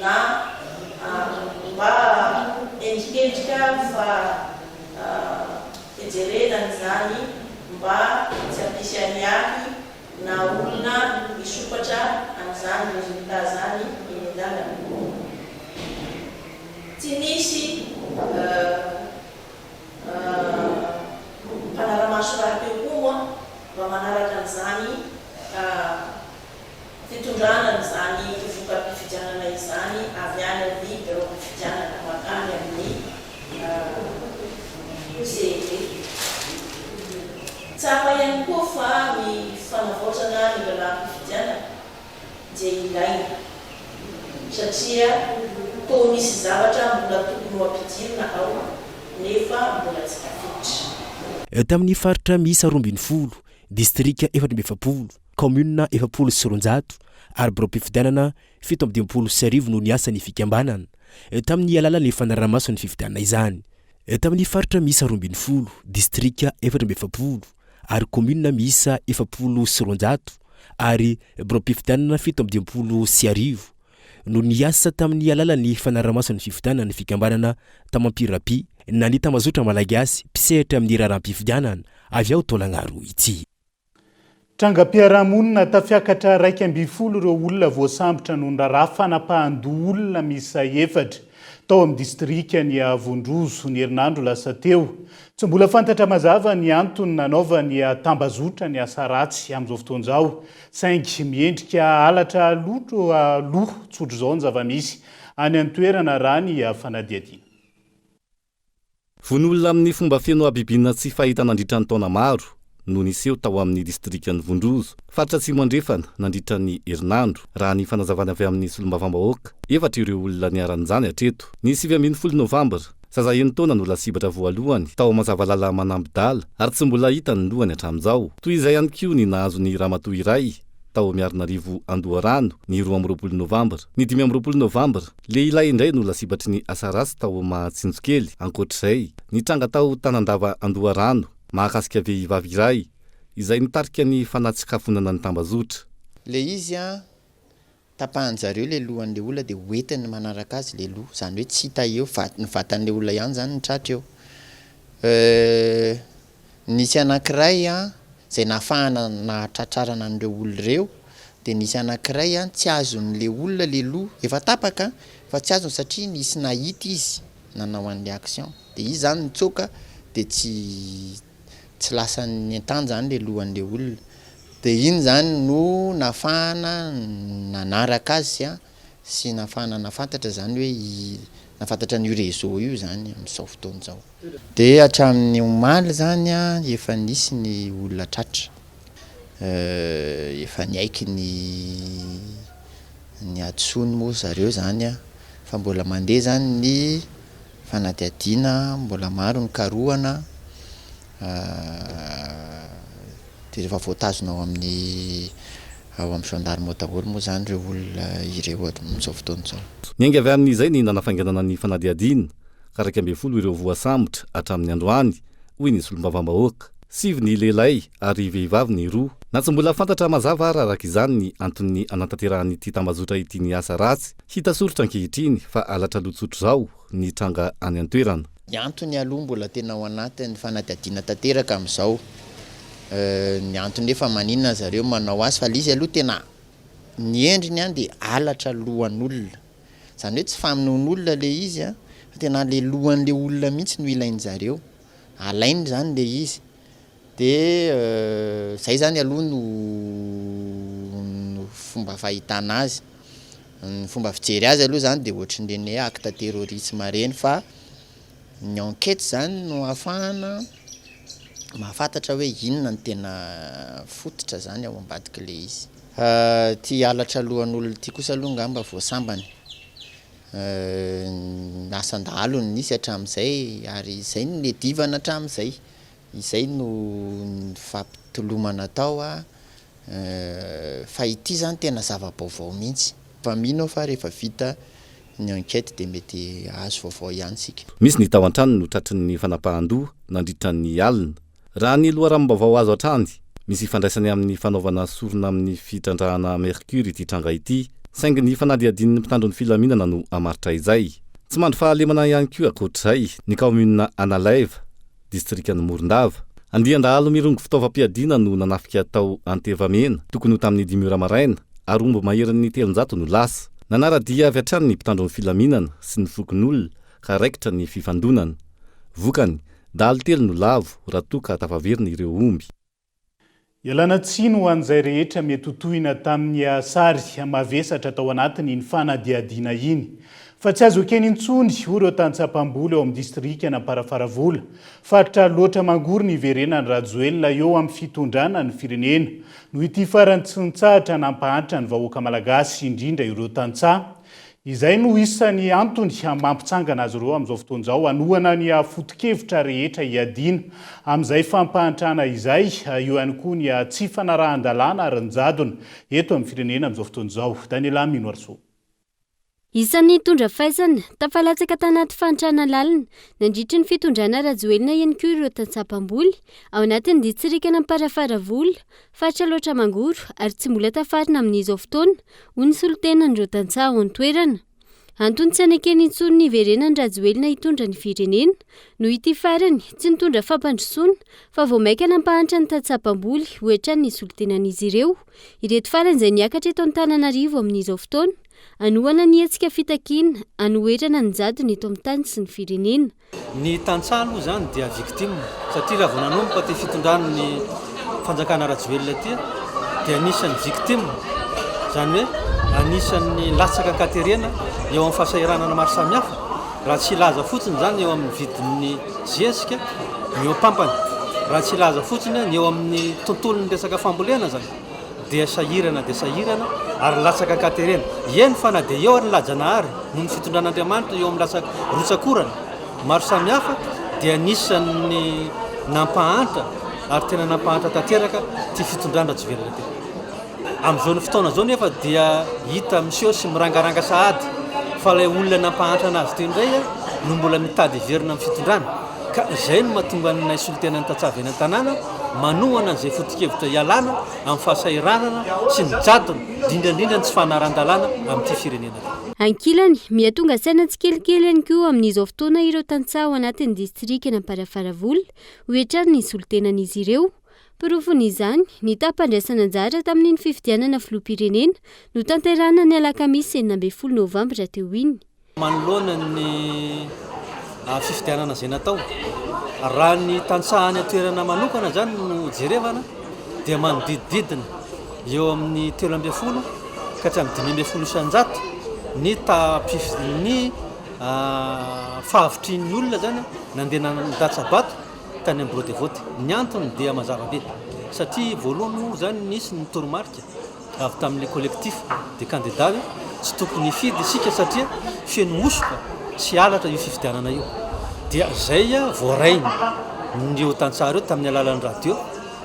na mba endrikendrika fa fijerenany zany mba tsy ampisy aniaky na olona misokatra amin'izany résultat zany eny an-dalana. Tsy misy mpanara-maso rahateo koa mba manaraka an'izany fitondrana n'izany voka-pividianana izany avy any amin'ny bureau fividianana makany amin'ny CEP. Tsapa ihany koa fa ny fanavaozana ny lalàna-pividianana dia ilaina satria toa misy zavatra mbola tokony ho ampidirina ao nefa mbola tsy tafiditra. Tamin'ny faritra miisa 12 distrika 7 commune 7 ary biro-pifidianana 7 no niasa ny fikambanana tamin'ny alalan'ny fanaramaso ny fifidianana izany tamin'ny faritra miisa 12 distrika 7 ary commune miisa 7 ary biro-pifidianana 7 no niasa tamin'ny alalan'ny fanaramaso ny fifidianana ny fikambanana tamampirapi na ny tamazotra malagasy mpisehatra amin'ny raharam-pifidianana avy ao taolagnaro ity. Trangam-piarahamonina tafiakatra 12 ireo olona voasambotra nondraraha fanapahan-doha olona miisa 4 tao amin'ny distrika ny Vondrozo ny herinandro lasa teo. Tsy mbola fantatra mazava ny antony nanaovany tambazotra ny asa ratsy amin'izao fotoan'izao saingy miendrika halatra loha tsotro izao ny zava-misy any an-toerana raha ny fanadiadiana. Von'olona amin'ny fomba feno abibina tsy fahita nandritra ny taona maro no niseho tao amin'ny distrikany Vondrozo. Faritra tsy mandrefana nandritra ny herinandro raha ny fanazavana avy amin'ny solombavam-bahoaka. Efatra ireo olona niaran'izany hatreto. Ny 7 Novembre, zaza 9 taona no lasibatra voalohany tao Mazavalala Manambidala ary tsy mbola hita ny lohany hatramin'izao. Toy izay ihany koa ny nahazo ny ramatoa iray tao Miarinarivo Andoharano ny 12 Novembre. Ny 15 Novembre, lehilahy indray no lasibatry ny asa ratsy tao Matsinjokely. Ankoatr'izay, ny tranga tao Tanandava Andoharano mahakasika vehivavy iray izay nitarika ny fanatsikafonana ny tambazotra. Le izy tapahan'jareo le lohan'le olona dia hoentiny manaraka azy le loha, zany hoe tsy hita eo ny vatan'le olona ihany zany nitratra eo. Nisy anankiray zay nahafahana nahatratrarana an'ireo olona ireo, dia nisy anankiray tsy azon'le olona le loha efa tapaka fa tsy azony satria nisy nahita izy nanao an'le action, dia izy zany nitsoka dia tsy lasa ny an-tany zany le lohan'le olona. Dia iny zany no nahafahana nanaraka azy sy nahafahana nafantatra zany hoe nafantatra ny réseau io zany amin'izao fotoana izao. Dia hatramin'ny omaly zany efa nisy ny olona tratra, efa niaiky ny atsony moa zareo zany fa mbola mandeha zany ny fanadiadiana, mbola maro ny karohana. Dia rehefa voatazona ao amin'ny gendarme daholo moa zany ireo olona ireo amin'izao fotoana izao. Niainga avy amin'izay ny nanafainganana ny fanadiadiana ka 12 ireo voasambotra hatramin'ny androany hoy ny solombavam-bahoaka. 7 ny lehilahy ary vehivavy ny 2. Na tsy mbola fantatra mazava ary araka izany ny antony anatanterahany ity tambazotra ity ny asa ratsy, hita soritra ankehitriny fa alatra lotsotro zao ny tranga any an-toerana. Ny antony aloha mbola tena ao anatin'ny fanadiadiana tanteraka amin'izao. Ny antony efa maninona zareo manao azy fa izy aloha tena ny endriny any dia alatra lohan'olona, zany hoe tsy famonoan'olona le izy fa tena le lohan'le olona mihitsy no ilainy zareo, alainy zany le izy. Dia zay zany aloha no fomba fahitana azy. Ny fomba fijery azy aloha zany dia ohatrin'ireny acte terrorisme reny, fa ny enquête zany no ahafahana mahafantatra hoe inona ny tena fototra zany ao ambadika le izy. Ty alatra lohan'olona ty kosa aloha ngamba voasambany. Nasan-dalo nisy hatramin'izay ary izay no nedivana hatramin'izay. Izay no fampitolomana tao fa ity zany tena zava-baovao mihitsy. Fa mino fa rehefa vita ny enquête dia mety azo vaovao ihany sika. Misy ny tao an-trano no tratry ny fanapahan-doha nandritra ny alina. Raha ny loharanom-baovao azo an-trany, misy ifandraisany amin'ny fanaovana sorona amin'ny fitrandrahana mercure ity tranga ity, saingy ny fanadiadian'ny mpitandro ny filaminana no amaritra izay. Tsy mandry fahalemana ihany koa ankoatr'izay ny commune Analaiva, distrikany Morondava. Andian-dahalo mirongo fitaovam-piadiana no nanafika tao Antevamena, tokony ho tamin'ny 5 ora maraina, ary omby maherin'ny 300 no lasa. Nanaradia avy hatrany ny mpitandro ny filaminana sy ny fokon'olona ka raikitra ny fifandonana. Vokany, dahalo 3 no lavo raha toa ka tafaverina ireo omby. Ialana tsiny ho an'izay rehetra mety hotohina tamin'ny sary mavesatra tao anatiny ny fanadiadiana iny. Fa tsy azo keny intsony ireo tantsapam-boly ao amin'ny distrika na Parafaravola. Faritra loatra mangory ny verenany Rajoelina eo amin'ny fitondrana ny firenena. Noho ity farany tsy nitsahatra nampahantra ny vahoaka malagasy indrindra ireo tantsaha. izay no isany antony mampitsangana azy ireo amin'izao fotoan'izao anohana ny foto-kevitra rehetra hiadiana amin'izay fampahantrana izay io ihany koa ny tsy fanarahan-dalàna arin-jadona eto amin'ny firenena amin'izao fotoan'izao. Daniela Mino Arso. Isan'ny tondra faizana tafalatsaka tanaty fantrana lalina nandritry ny fitondrana rajoelina ihany koa ireo tantsapam-boly ao anatin'ny ditsirikana Amparafara-vola fatra loatra mangoro ary tsy mbola tafarina amin'izao fotoana hoy ny solotenan'ireo tantsaha ao an-toerana. Antony tsy anekeny intsony ny iverenan'ny rajoelina hitondra ny firenena no ity farany tsy nitondra fampandrosoana fa vao maika nampahantra ny tantsapam-boly hoetrany ny solotenan'izy ireo. Ireto farany izay niakatra eto Antananarivo amin'izao fotoana anohana ny hetsika fitakiana anoherana ny jadony eto amin'ny tany sy ny firenena. Ny tantsaha aloha zany dia victime satria raha vao nanomboka ty fitondrana ny fanjakana rajoelina ty dia anisan'ny victime, zany hoe anisan'ny latsaka katerena eo amin'ny fahasahiranana maro samihafa raha tsy ilaza fotsiny zany eo amin'ny vidin'ny zezika miopampany, raha tsy ilaza fotsiny ny eo amin'ny tontolon'ny resaka fambolena zany dia sahirana ary latsaka katerena. Eny fa na dia eo ary lajanahary noho ny fitondran'Andriamanitra eo amin'ny latsaka rotsakorana maro samihafa dia anisan'ny nampahantra ary tena nampahantra tanteraka ty fitondrana rajoelina ty. Amin'izao ny fotoana zao nefa dia hita miseho sy mirangaranga sahady fa ilay olona nampahantra anazy teo indray no mbola mitady hiverina amin'ny fitondrana. Ka izay no mahatonga ny solotenan'ny tantsaha eny an-tanàna manohana an'izay foto-kevitra ialana amin'ny fahasahiranana sy ny jadona indrindra ny tsy fanaran-dalàna amin'ity firenena. Ankilany miatonga saina tsy kelikely ihany koa amin'izao fotoana ireo tantsaha ao anatin'ny distrikana Amparafara-vola hoetrany ny solotenan'izy ireo. Porofon'izany ny tapan-draisana anjara tamin'ny fifidianana filoham-pirenena no tanterahana ny alakamisy 9 Novembre teo iny. Manoloana ny fifidianana izay natao raha ny tantsahany atoerana manokana zany no jerevana dia manodidididina eo amin'ny 13 ka hatramin'ny 15 ny ny fahavitrin'ny olona zany nandeha nidatsabato tany amin'ny Brodevoty. Ny antony dia mazava be satria voalohany moa zany nisy ny toromarika avy tamin'ilay collectif de candidat tsy tokony hifidy isika satria feno mosoka sy alatra io fifidianana io. Dia zay voarainy nireo tantsaha ireo tamin'ny alalan'ny radio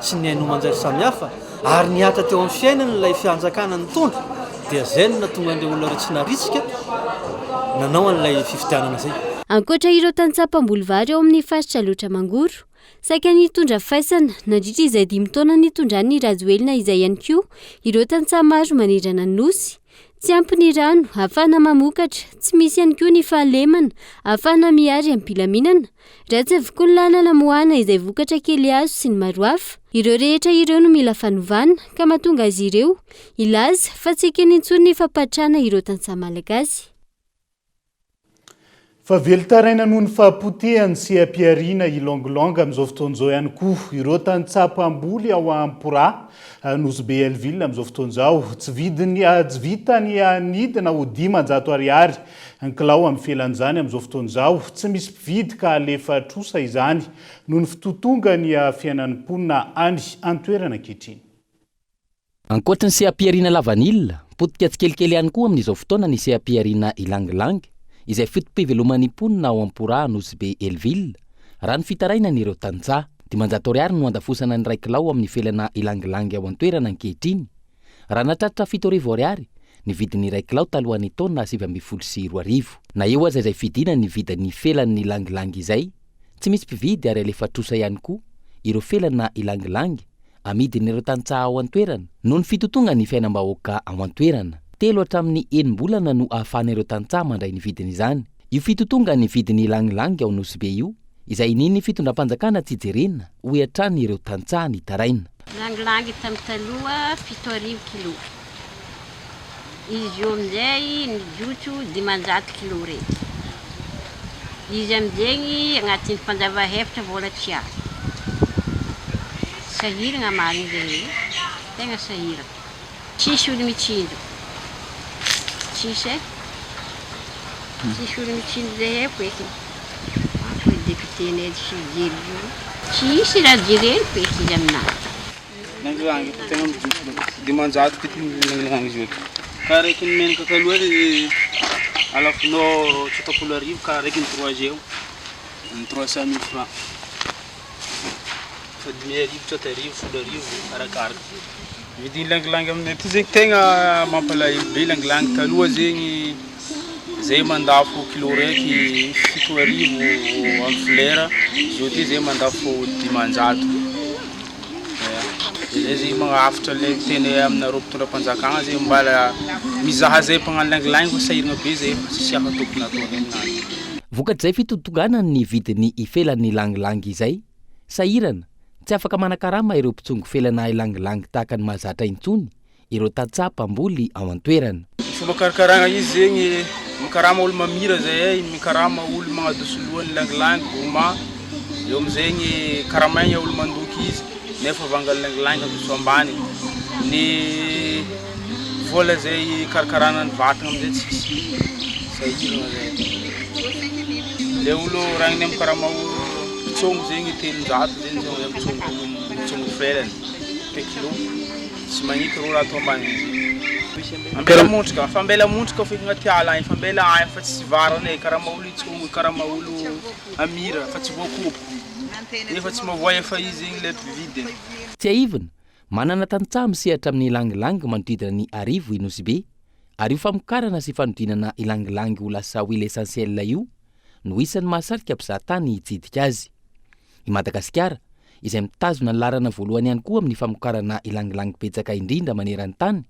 sy ny hainoman-jary samihafa ary niatra teo amin'ny fiainana ilay fianjakana ny tondra dia zay no natonga an'ireo olona ireo tsy naritsika nanao an'ilay fifidianana zay. Ankoatra ireo tantsapam-boly vary ao amin'ny faritra loatra mangoro saika nitondra faisana nandritra izay 5 taona nitondran'ny rajoelina izay ihany koa ireo tantsaha maro manerana ny nosy. Tsy ampy ny rano ahafahana mamokatra, tsy misy ihany koa ny fahalemana ahafahana miary amin'ny mpilaminana raha tsy avokoa ny lalana moana izay vokatra kely azo sy ny maro hafa. Ireo rehetra ireo no mila fanovana ka mahatonga azy ireo ilaza fa tsy ekeny intsony ny fampatrana ireo tantsaha malagasy. Fa velotaraina noho ny fahampotehany sy ampiariana ilongolonga amin'izao fotoan'izao ihany koa ireo tantsapam-boly ao Ampora nosy be Elville amin'izao fotoan'izao tsy vitany anidina ho 500 ariary ny kilao amin'ny felan'izany amin'izao fotoan'izao tsy misy mpividy ka alefa trosa izany noho ny fitotongany fiainan'ny mponina any an-toerana ankehitriny. Ankoatra ny sehampiariana lavanilina, potika tsikelikely ihany koa amin'izao fotoana ny sehampiariana ilangilangy izay fotom-piveloman'ny mponina ao Ampora nosy be Elville. Raha ny fitaraina n'ireo tantsaha 500 ariary no andafosana ny 2 kilao amin'ny felana ilangilangy ao an-toerana ankehitriny. Raha natratra 700 ariary ny vidin'ny 2 kilao talohan'ny taona 724. Na eo aza izay fidina ny vidin'ny felan'ny ilangilangy izay, tsy misy mpividy ary alefa trosa ihany koa ireo felana ilangilangy amidin'ireo tantsaha ao an-toerana noho ny fitotonga ny fiainam-bahoaka ao an-toerana. 3 hatramin'ny 9 bolana no ahafahan'ireo tantsaha mandray ny vidiny izany. Io fitotonga ny vidin'ny ilangilangy ao nosy be io izay niny fitondram-panjakana tsy jerena ho hatrany ireo tantsaha ny taraina. Ilangilangy tamin'ny taloha 700 kilo. Izy io amin'izay ny jotso 500 kilo rehetra. Izy amin'izay agnatin'ny fanjava hevitra vola tsy azo. Sahirana marina izay tegna sahirana. Tsisy olo mitsindro. Tsisy olo mitsindro izay haiko eky. Foi député-nay tsy fijery io. Tsisy raha jereny feky izy aminazy. Ilangilangy tegna mijotso 500 ty ilangilangy izy io. Ka raiky ny menaka taloha alafonao 700 ka raiky ny 3 eo ny 300 000 francs fa 1000 300 1000 arakaraka vidiny langilangy aminay aty zegny tegna mampalahelo be langilangy taloha zegny zay mandafo kilo raiky 700 amin'ny flera zao ty zay mandafo 500 zay zay magnafatra le teny aminareo mpitondram-panjakana zay mbala mizaha zay mpagnano langilangy fa sahiragna be zay fa tsy hafa tokony atao aminazy vokatr'izay fitotongana ny vidiny ifelan'ny langilangy izay sahirana tsy afaka manakarama ireo mpitsongo felana ilangilangy tahaka ny mahazatra intsony ireo tatsapa amboly ao an-toerana fomba karakaragna izy zegny mikarama olo mamira zay mikarama olo magnadosolohan'ny langilangy goma eo amizegny karamaigna olo mandoky izy nefa vangan'ny langilangy adoso ambany ny vola zay karakarana ny vatagna amizay tsisy sahirana zay le olo ragniny amin'ny karama olo mpitsongo zegny 300 zegny zay mpitsongo felany pe kilo tsy magniky ro raha atao ambany ambela montrika fambela montrika fa agnaty ala agny fambela agny fa tsy varana karama olo itsongo karama olo amira fa tsy voakopo efa tsy mavoya fa izy zegny le vidiny tsy aivina manana tantsaha misehatra amin'ny ilangilangy manodidina ny arivo Inosy-be ary io famokarana sy fanodinana ilangilangy ho lasa huile essentielle io no isan'ny mahasarika mpizahatany hitsidika azy i Madagasikara izay mitazona ny larana voalohany ihany koa amin'ny famokarana ilangilangy betsaka indrindra maneran-tany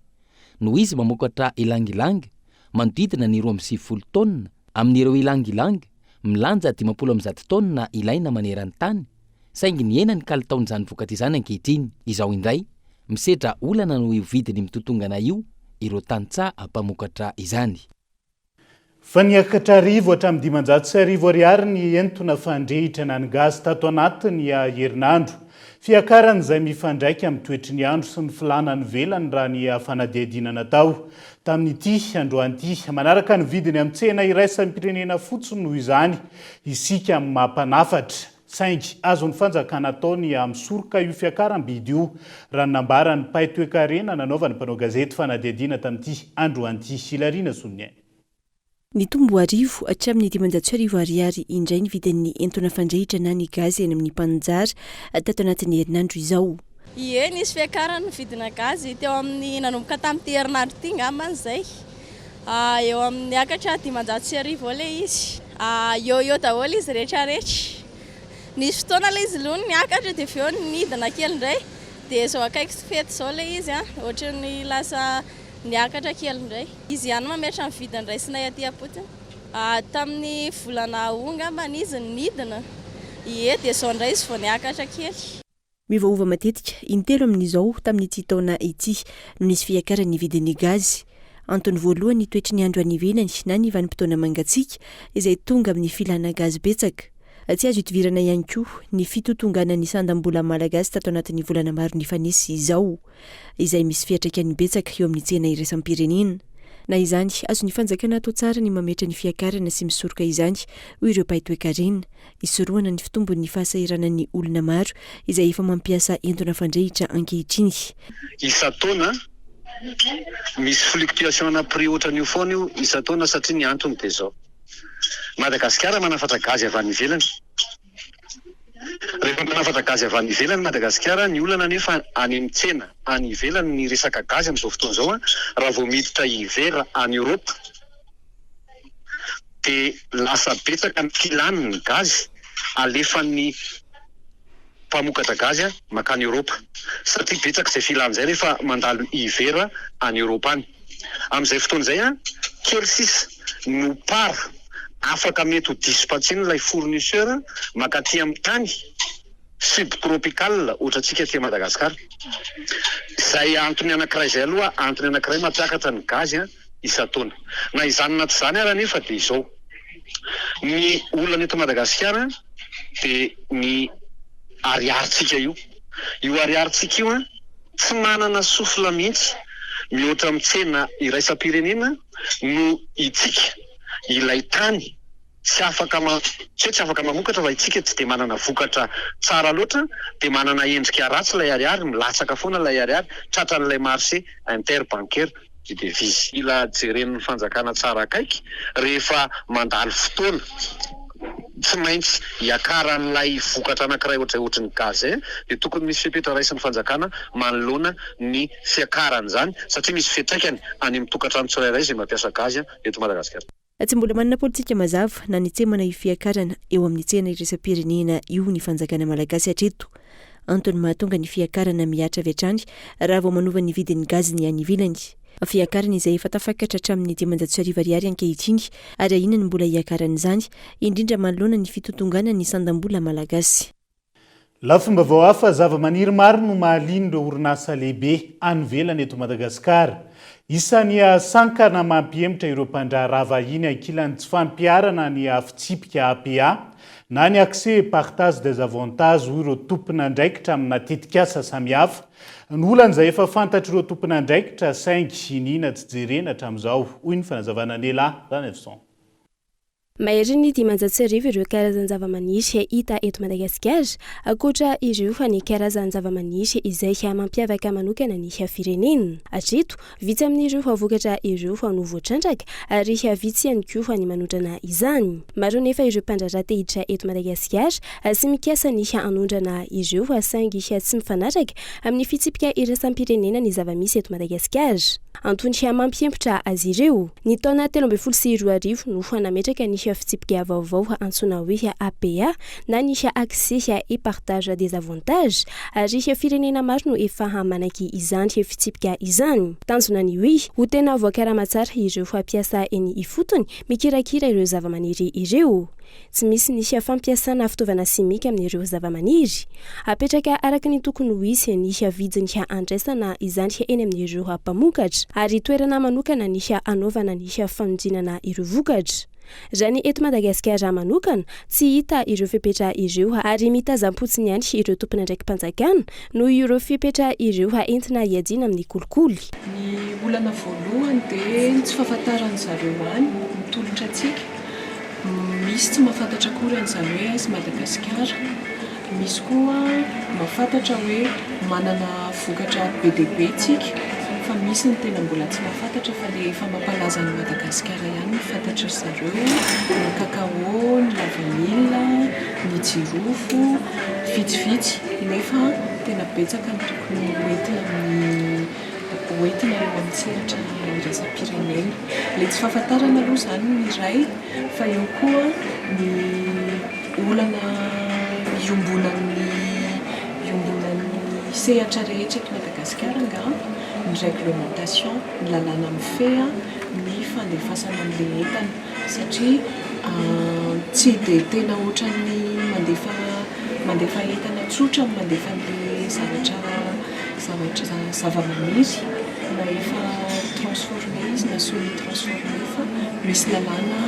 no izy mamokatra ilangilangy manodidina ny 2.7 tonne amin'ireo ilangilangy milanja 500 tonne ilaina maneran-tany saingy ny ena ny kalitaon'izany vokatra izany ankehitriny izao indray misedra olana no vidiny mitotongana io ireo tantsaha mpamokatra izany fa niakatra arivo hatramin'ny 500 ariary ny entona fandrehitra na ny gazy tato anatiny herinandro fiakaran'izay mifandraika amin'ny toetry ny andro sy ny filanany velany raha ny fanadihadina natao tamin'ity androan'ity manaraka ny vidiny amin'ny tsena iraisan'ny pirenena fotsiny noho izany isika amin'ny mampanafatra saingy azon'ny fanjakana ataony amin'ny soroka io fiakaram-bidy io raha nambarany Pay Toekarena nanaovany mpanao gazety fanadihadina tamin'ity androan'ity Hilarina Sonniainy. Ny tombo arivo hatramin'ny 500 ariary indray ny vidin'ny entona fandrehitra na ny gazy eny amin'ny mpanjary tato anatin'ny herinandro izao. Ie, nisy fiakarana vidina gazy teo amin'ny nanomboka tamin'ity herinandro ity ngambany zay. Eo amin'ny akatra 500 le izy. Eo daholo izy rehetrarehetra. Nisy fotoana le izy lony niakatra dia avy eo nidina kely indray dia zao akaiky fety zao le izy ohatran'ny lasa niakatra kely indray. Izy ihany mametra amin'ny vidiny raisinay aty apotiny. Tamin'ny volana ngambany izy nidina. Ie, dia zao indray izy vao niakatra kely. Mivaova matetika intelo amin'izao tamin'ity taona ity no nisy fiakarany vidin'ny gazy. Antony voalohany toetry ny andro anivenany na ny vanim-potoana mangatsiaka izay tonga amin'ny filana gazy betsaka. Tsy azo itovirana ihany koa ny fitotongana ny sandam-bola malagasy tato anatin'ny volana maro ny fanesy izao izay misy fiatraikany betsaka eo amin'ny tsena iraisam-pirenena. Na izany azo ny fanjakana atao tsara ny mametra ny fiakarana sy misoroka izany hoy ireo Pay Toekarena isorohana ny fitombon'ny fahasahiranan'ny olona maro izay efa mampiasa entona fandrehitra ankehitriny. Isa-taona misy fluctuation na prix ohatran'io foana io isa-taona satria ny antony dia zao. Madagasikara manafatra gazy avy any ivelany. Rehefa manafatra gazy avy any ivelany Madagasikara ny olana nefa any amin'ny tsena any ivelany ny resaka gazy amin'izao fotoana izao raha vao miditra hivera any Europa dia lasa betsaka ny filany ny gazy alefan'ny mpamokatra gazy makany Europa satria betsaka izay filany izay rehefa mandalo hivera any Europa any. Amin'izay fotoana izay kely sisa no para afaka mety ho dispatsiny ilay fournisseur makaty amin'ny tany subtropical ohatrantsika aty Madagasikara. Izay antony anankiray izay aloha antony anankiray mampiakatra ny gazy isa-taona. Na izany na tsy izany ara nefa dia izao. Ny olana eto Madagasikara dia ny ariaritsika io. Io ariaritsika io tsy manana sofla mihitsy mihoatra amin'ny tsena iraisam-pirenena no itsika ilay tany tsy afaka mamokatra fa itsika tsy dia manana vokatra tsara loatra dia manana endrika ratsy ilay ariary milatsaka foana ilay ariary tratran'ilay marché interbancaire devise. Ila jeren'ny fanjakana tsara akaiky rehefa mandalo fotoana tsy maintsy hiakaran'ilay vokatra anankiray ohatrany gaz dia tokony misy fepetra raisin'ny fanjakana manoloana ny fiakarany zany satria misy fiantraikany any amin'ny tokantrano tsirairay izay mampiasa gaz eto Madagasikara. Tsy mbola manana politika mazava na nitsemana io fiakarana eo amin'ny tsena iraisam-pirenena io ny fanjakana malagasy hatreto. Antony mahatonga ny fiakarana miatra avy hatrany raha vao manova ny vidin'ny gazy ny any ivelany. Fiakarana izay efa tafakatra hatramin'ny 500 ariary ankehitriny ary ahina ny mbola hiakaran'izany indrindra manoloana ny fitotongana ny sandam-bola malagasy. Lafomba vao hafa zava-maniry maro no mahaliana ireo orinasa lehibe any ivelany eto Madagasikara. Isan'ny sankana mampiemitra ireo mpandraharaha vahiny ankilan'ny tsy fampiarana ny afitsipika APA na ny accès partage des avantages ho ireo tompon'andraikitra amina tetikasa samihafa. Ny olana izay efa fantatr' ireo tompon'andraikitra saingy inina tsy jerena hatramin'izao. Hoy ny fanazavana Nela Ranevson. Mahery ny 500 ireo karazany zava-maniry hita eto Madagasikara, akoatra ireo fa ny karazany zava-maniry izay mampiavaka manokana ny firenena. Hatreto, vitsy amin'ireo vokatra ireo fa no voatrandraka ary vitsy ihany koa ny manondrana izany. Maro nefa ireo mpandraharaha tehitra eto Madagasikara sy mikasa ny hanondrana ireo saingy tsy mifanaraka amin'ny fitsipika iraisam-pirenena ny zava-misy eto Madagasikara. Antony mampiempotra azy ireo. Ny taona 2024 no nametraka ny fitsipika vaovao antsoina hoe APA na ny accès et partage des avantages ary firenena maro no efa manaky izany fitsipika izany. Tanjona ny hoe ho tena voakarama tsara ireo fampiasa eny ifotony mikirakira ireo zava-maniry ireo. Tsy misy ny fampiasana fitaovana simika amin'ireo zava-maniry. Apetraka araka ny tokony ho izy ny vidiny andraisana izany eny amin'ireo mpamokatra ary toerana manokana ny anaovana ny fanodinana ireo vokatra. Raha ny eto Madagasikara manokana tsy hita ireo fepetra ireo ary mitazam-potsiny ihany ireo tompon'andraiky mpanjakana no ireo fepetra ireo entina hiadiana amin'ny kolikoly. Ny olana voalohany dia tsy fahafantarany zareo any mitolotra antsika. Misy tsy mahafantatra akory an'izany hoe aiza Madagasikara. Misy koa mahafantatra hoe manana vokatra be dia be tsika. Fa misy ny tena mbola tsy mahafantatra fa ilay efa mampalaza ny Madagasikara ihany fantatra zareo, ny kakao, ny lavanila, ny jirofo, vitsivitsy nefa tena betsaka ny tokony hoentina eo amin'ny sehatra iraisam-pirenena. Ilay tsy fahafantarana aloha izany ny iray fa eo koa ny olana iombonan'ny sehatra rehetra eto Madagasikara angamba. Ny réglementation, ny lalàna mifeha, ny fandefasana amin'ilay entana satria tsy dia tena ohatran'ny mandefa entana tsotra mandefa an'ilay zava-maniry na efa transformé izy na semi transformé fa misy lalàna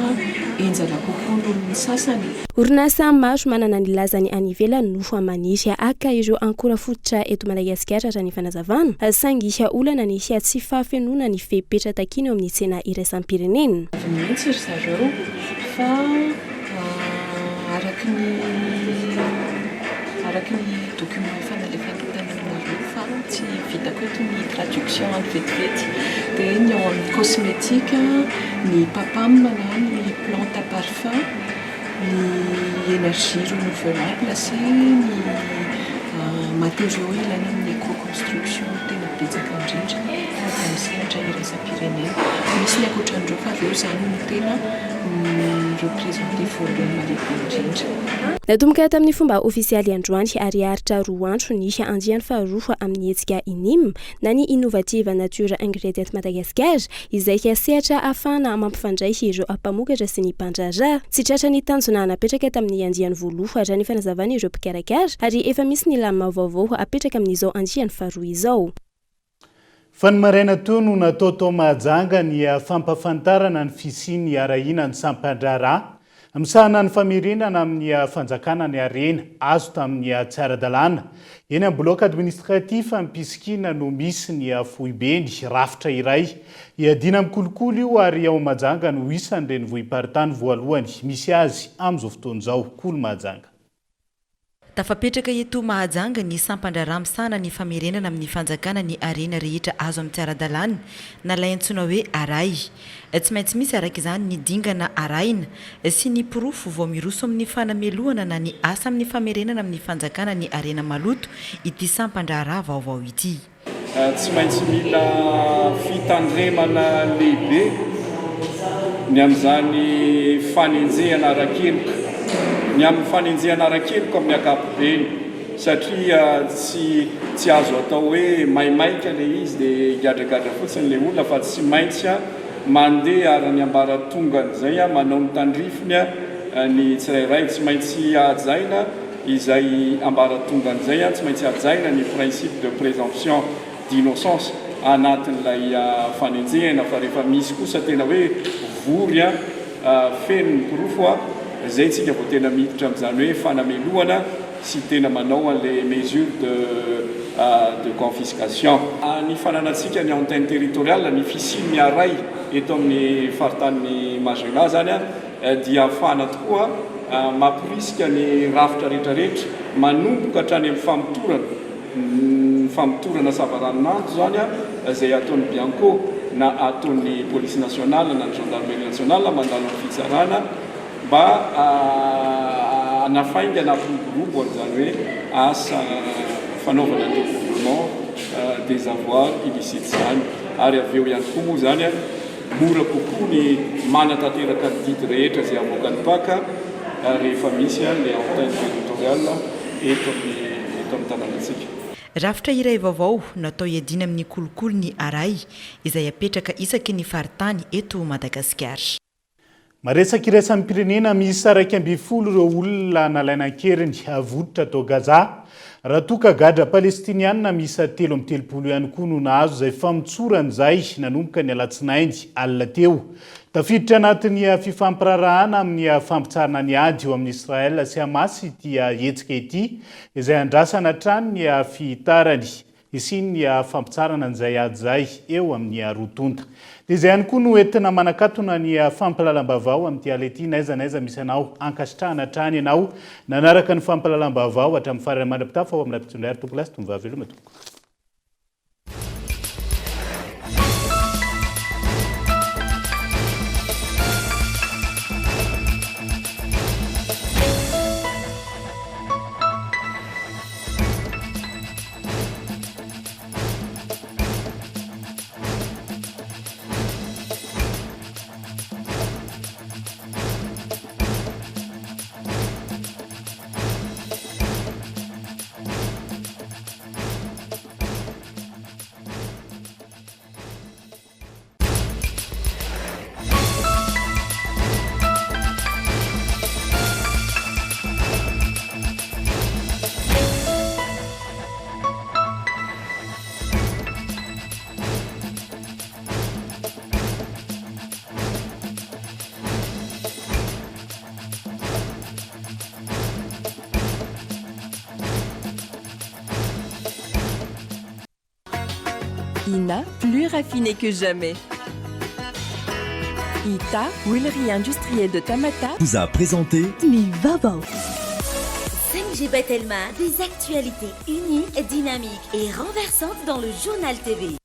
enjana kokoa noho ny sasany. Orinasa maro manana ny lazany any ivelany no maniry aka ireo ankora fototra eto Madagasikara raha ny fanazavana saingy olana ny tsy fahafenona ny fepetra takiny eo amin'ny tsena iraisam-pirenena. Mihitsy ry zareo fa araka ny document efa nalefanitany aminareo fa tsy vitako eto ny traduction any vetivety dia ny ao amin'ny cosmétique, ny papam na ny plante à parfum, ny énergie renouvelable sy ny matériaux ilaina amin'ny éco-construction tena betsaka indrindra fa amin'ny sehatra iraisam-pirenena. Misy ny ankoatran'ireo fa ireo izany no tena représenté voalohany lehibe indrindra. Natomboka tamin'ny fomba ofisialy androany ary aritra 2 andro ny andiany faharoa amin'ny hetsika inim na ny innovative nature ingredient Madagasikara izay sehatra ahafahana mampifandray ireo mpamokatra sy ny mpandraharaha. Tsy tratra ny tanjona napetraka tamin'ny andiany voalohany raha ny fanazavana ireo mpikarakara ary efa misy ny lama vaovao apetraka amin'izao andiany faharoa izao. Fa ny maraina teo no natao tao mahajanga ny fampafantarana ny fisiany arahina ny sampandraharaha misahana ny famerenana amin'ny fanjakana ny arena azo tamin'ny tsara-dalàna eny amin'ny bloc administratif ampisikina no misy ny fohibeny rafitra iray iadina amin'ny kolokolo io ary ao mahajanga no isan'ireny vohim-paritany voalohany misy azy amin'izao fotoana izao. Kolo mahajanga. tafapetraka eto mahajanga ny sampandraramsana ny famerenana amin'ny fanjakana ny arena rehetra azo amin'ny tsiara-dalàna na lay antsoina hoe aray tsy maintsy misy araka izany ny dingana araina sy ny pirofo vao miroso amin'ny fanamelohana na ny asa amin'ny famerenana amin'ny fanjakana ny arena maloto ity sampandrara vaovao ity. Tsy maintsy mila fitandremana lehibe ny amin'izany fanenjehana arakeloka ny amin'ny fanenjehana arakeloka amin'ny ankapobeny satria tsy azo atao hoe maimaika ilay izy dia higadragadra fotsiny ilay olona fa tsy maintsy mandeha arany ambaratongan' izay manao mitandrifony ny tsirairay tsy maintsy ajaina izay ambaratongan' izay tsy maintsy ajaina ny principe de présomption d'innocence anatin'ilay fanenjehana fa rehefa misy kosa tena hoe vory feno ny pirofo zay tsika vao tena miditra amin'izany hoe fanamelohana sy tena manao an'ilay mesure de confiscation. Ny fananantsika ny antenne territoriale ny fisian'ny aray eto amin'ny faritanin'ny Majunga zany dia ahafahana tokoa mampirisika ny rafitra rehetrarehetra manomboka hatrany amin'ny famotorana savaranonanjo zany zay ataon'ny Bianco na ataon'ny police nationale na ny gendarmerie nationale mandalo ny fitsarana mba anafaingana piroborobo an'izany hoe asa fanaovana détournement des avoirs illicites zany ary avy eo ihany koa moa zany mora kokoa ny manatanteraka ny didy rehetra zay avoakany paka rehefa misy le antenne territoriale eto amin'ny tanànatsika. Rafitra iray vaovao natao iadina amin'ny kolokolo ny aray izay apetraka isaky ny faritany eto Madagasikara. Maresaka irasan'ny pirenena misy 12 ireo olona nalaina ankeriny avototra tao Gaza raha toka gadra palestiniana misy 13 ihany koa no nahazo izay famotsorana izay nanomboka ny alatsinainy alina teo. Tafiditra anatin'ny fifampirarahana amin'ny fampitsarana ny ady eo amin'ny Israel sy Hamas ity hetsika ity izay andrasana hatrany ny fitarany sy ny fampitsarana an'izay ady izay eo amin'ny rotonta. Dia izay ihany koa no entina manakatona ny fampalalam-baovao amin'ity ala ity n'aiza misy anao ankasitrahana hatrany ianao nanaraka ny fampalalam-baovao hatramin'ny farany mandra-pitafa ao amin'ny apitondray tompolasy tombovaveloma tompoko. INA, plus raffiné que jamais. ITA, huilerie industrielle de Tamata, vous a présenté Vaovao. 5G Batelma, des actualités uniques, dynamiques et renversantes dans le journal TV.